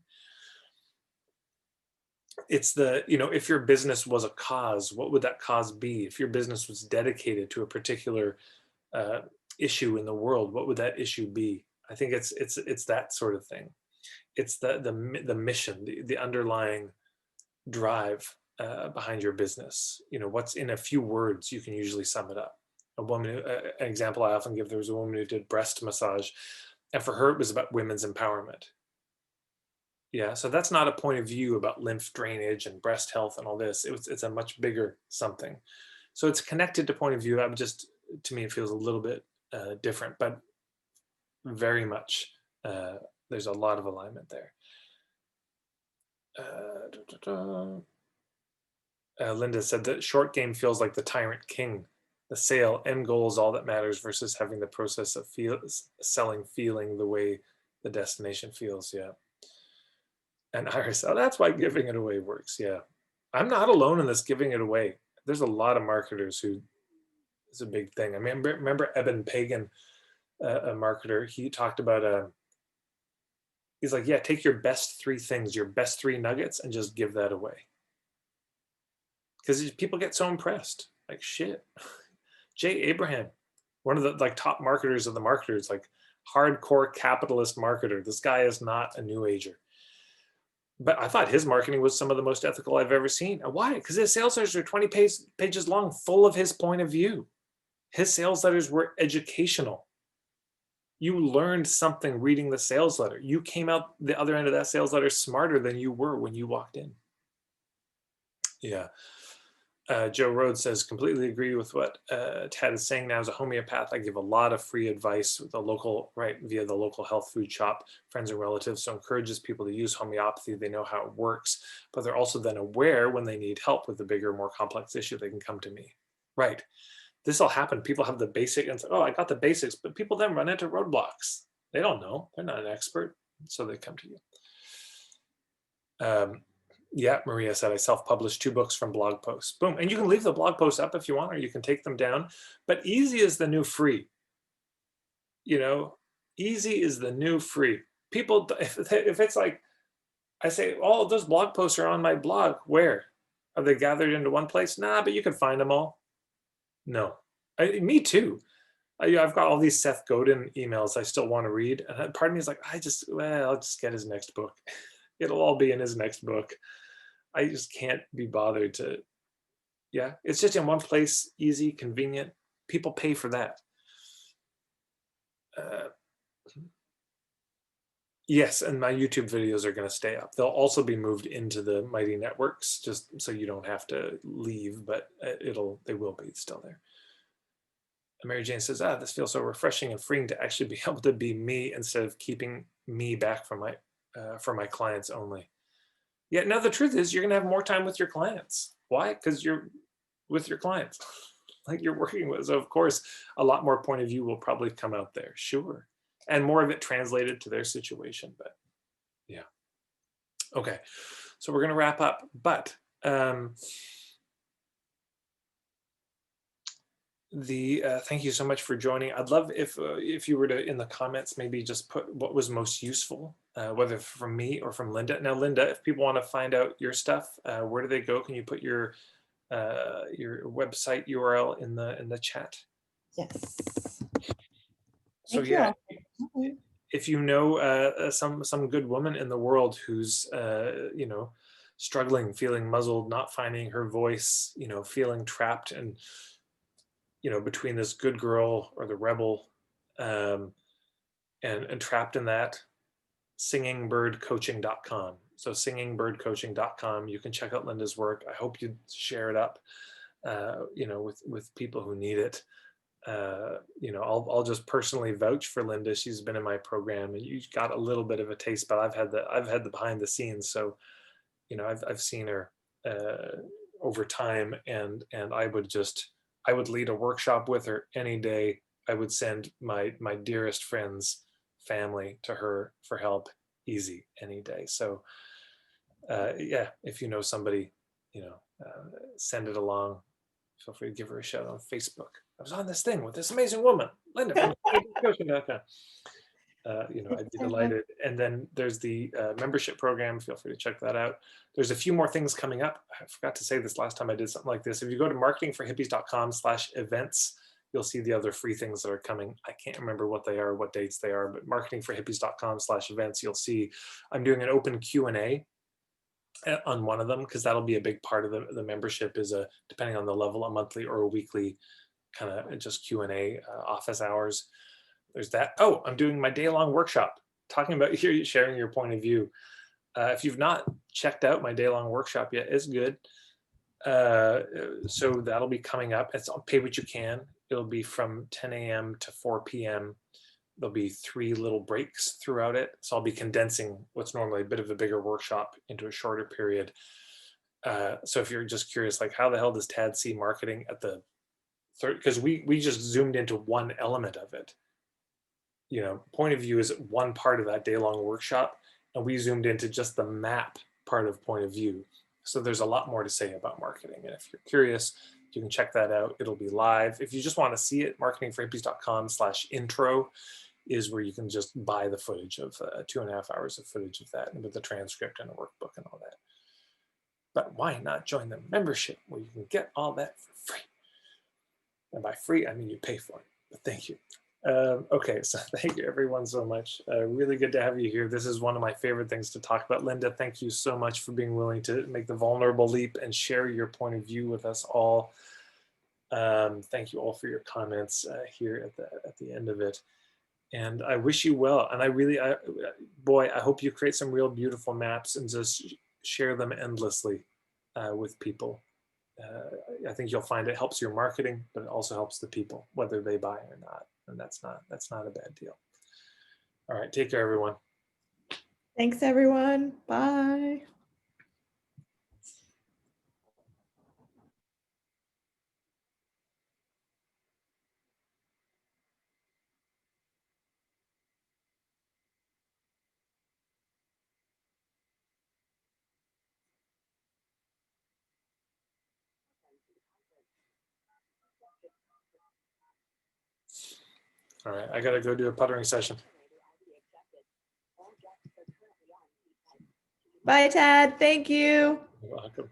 It's if your business was a cause, what would that cause be? If your business was dedicated to a particular issue in the world, what would that issue be? I think it's that sort of thing. It's the mission, the underlying drive behind your business. What's in a few words, you can usually sum it up. An example I often give, there was a woman who did breast massage, and for her, it was about women's empowerment. Yeah, so that's not a point of view about lymph drainage and breast health and all this. It's a much bigger something. So it's connected to point of view. To me, it feels a little bit different, but very much there's a lot of alignment there. Linda said that short game feels like the Tyrant King. The sale, end goal is all that matters versus having the process of selling feeling the way the destination feels. Yeah. And Iris, that's why giving it away works. Yeah. I'm not alone in this giving it away. There's a lot of marketers who, it's a big thing. I mean, remember Eben Pagan a marketer. He talked about he's like, yeah, take your best 3 things, your best 3 nuggets, and just give that away. Because people get so impressed. Like, shit. Jay Abraham, one of the like top marketers of the marketers, like hardcore capitalist marketer. This guy is not a new ager. But I thought his marketing was some of the most ethical I've ever seen. Why? Because his sales letters are 20 pages long, full of his point of view. His sales letters were educational. You learned something reading the sales letter. You came out the other end of that sales letter smarter than you were when you walked in. Yeah. Joe Rhodes says, completely agree with what Tad is saying. Now, as a homeopath, I give a lot of free advice with the local, via the local health food shop, friends and relatives. So encourages people to use homeopathy. They know how it works, but they're also then aware when they need help with a bigger, more complex issue, they can come to me. Right. This will happen. People have the basic and say, oh, I got the basics, but people then run into roadblocks. They don't know. They're not an expert. So they come to you. Yeah, Maria said, I self-published 2 books from blog posts. Boom. And you can leave the blog posts up if you want, or you can take them down. But easy is the new free. You know, easy is the new free. People, if it's like, I say, oh, those blog posts are on my blog. Where? Are they gathered into one place? Nah, but you can find them all. No. Me too. I've got all these Seth Godin emails I still want to read. And part of me is like, I'll just get his next book. It'll all be in his next book. I just can't be bothered to, yeah, it's just in one place, easy, convenient. People pay for that. Yes, and my YouTube videos are going to stay up. They'll also be moved into the Mighty Networks, just so you don't have to leave, but they will be still there. And Mary Jane says, this feels so refreshing and freeing to actually be able to be me instead of keeping me back from my clients only. Yeah, now the truth is you're going to have more time with your clients. Why? Because you're with your clients, like you're working with. So of course, a lot more point of view will probably come out there, sure. And more of it translated to their situation, but yeah. Okay, so we're going to wrap up, but thank you so much for joining. I'd love if you were to, in the comments, maybe just put what was most useful, whether from me or from Linda. Now, Linda, if people want to find out your stuff, where do they go? Can you put your website URL in the chat? Yes. So yeah, if you know some good woman in the world who's struggling, feeling muzzled, not finding her voice, feeling trapped and between this good girl or the rebel and trapped in that, singingbirdcoaching.com. So singingbirdcoaching.com. You can check out Linda's work. I hope you share it up, with people who need it. I'll just personally vouch for Linda. She's been in my program, and you got a little bit of a taste, but I've had the behind the scenes. So, I've seen her over time, and I would lead a workshop with her any day. I would send my dearest friends, family to her for help, easy, any day. So yeah, if you know somebody, send it along. Feel free to give her a shout on Facebook. I was on this thing with this amazing woman, Linda from coaching.com. I'd be delighted. And then there's the membership program. Feel free to check that out. There's a few more things coming up. I forgot to say this last time I did something like this. If you go to marketingforhippies.com/events, you'll see the other free things that are coming. I can't remember what they are, what dates they are, but marketingforhippies.com/events, you'll see I'm doing an open Q&A on one of them, because that'll be a big part of the membership, is depending on the level, a monthly or a weekly kind of just Q&A office hours. There's that. Oh, I'm doing my day-long workshop talking about sharing your point of view. If you've not checked out my day-long workshop yet, it's good. So that'll be coming up. It's pay what you can. It'll be from 10 a.m. to 4 p.m. There'll be 3 little breaks throughout it. So I'll be condensing what's normally a bit of a bigger workshop into a shorter period. So if you're just curious, like, how the hell does Tad see marketing at the third? Because we just zoomed into one element of it. Point of view is one part of that day-long workshop, and we zoomed into just the map part of point of view. So there's a lot more to say about marketing. And if you're curious, You can check that out. It'll be live. If you just want to see it, marketingforhippies.com/intro is where you can just buy the footage of 2.5 hours of footage of that, and with the transcript and a workbook and all that. But why not join the membership where you can get all that for free? And by free, I mean you pay for it, but thank you. Okay, so thank you everyone so much. Really good to have you here. This is one of my favorite things to talk about. Linda, thank you so much for being willing to make the vulnerable leap and share your point of view with us all. Thank you all for your comments here at the end of it. And I wish you well. And I hope you create some real beautiful maps and just share them endlessly with people. I think you'll find it helps your marketing, but it also helps the people, whether they buy or not. And that's not a bad deal. All right, take care, everyone. Thanks, everyone. Bye. All right, I gotta go do a puttering session. Bye, Tad. Thank you. You're welcome.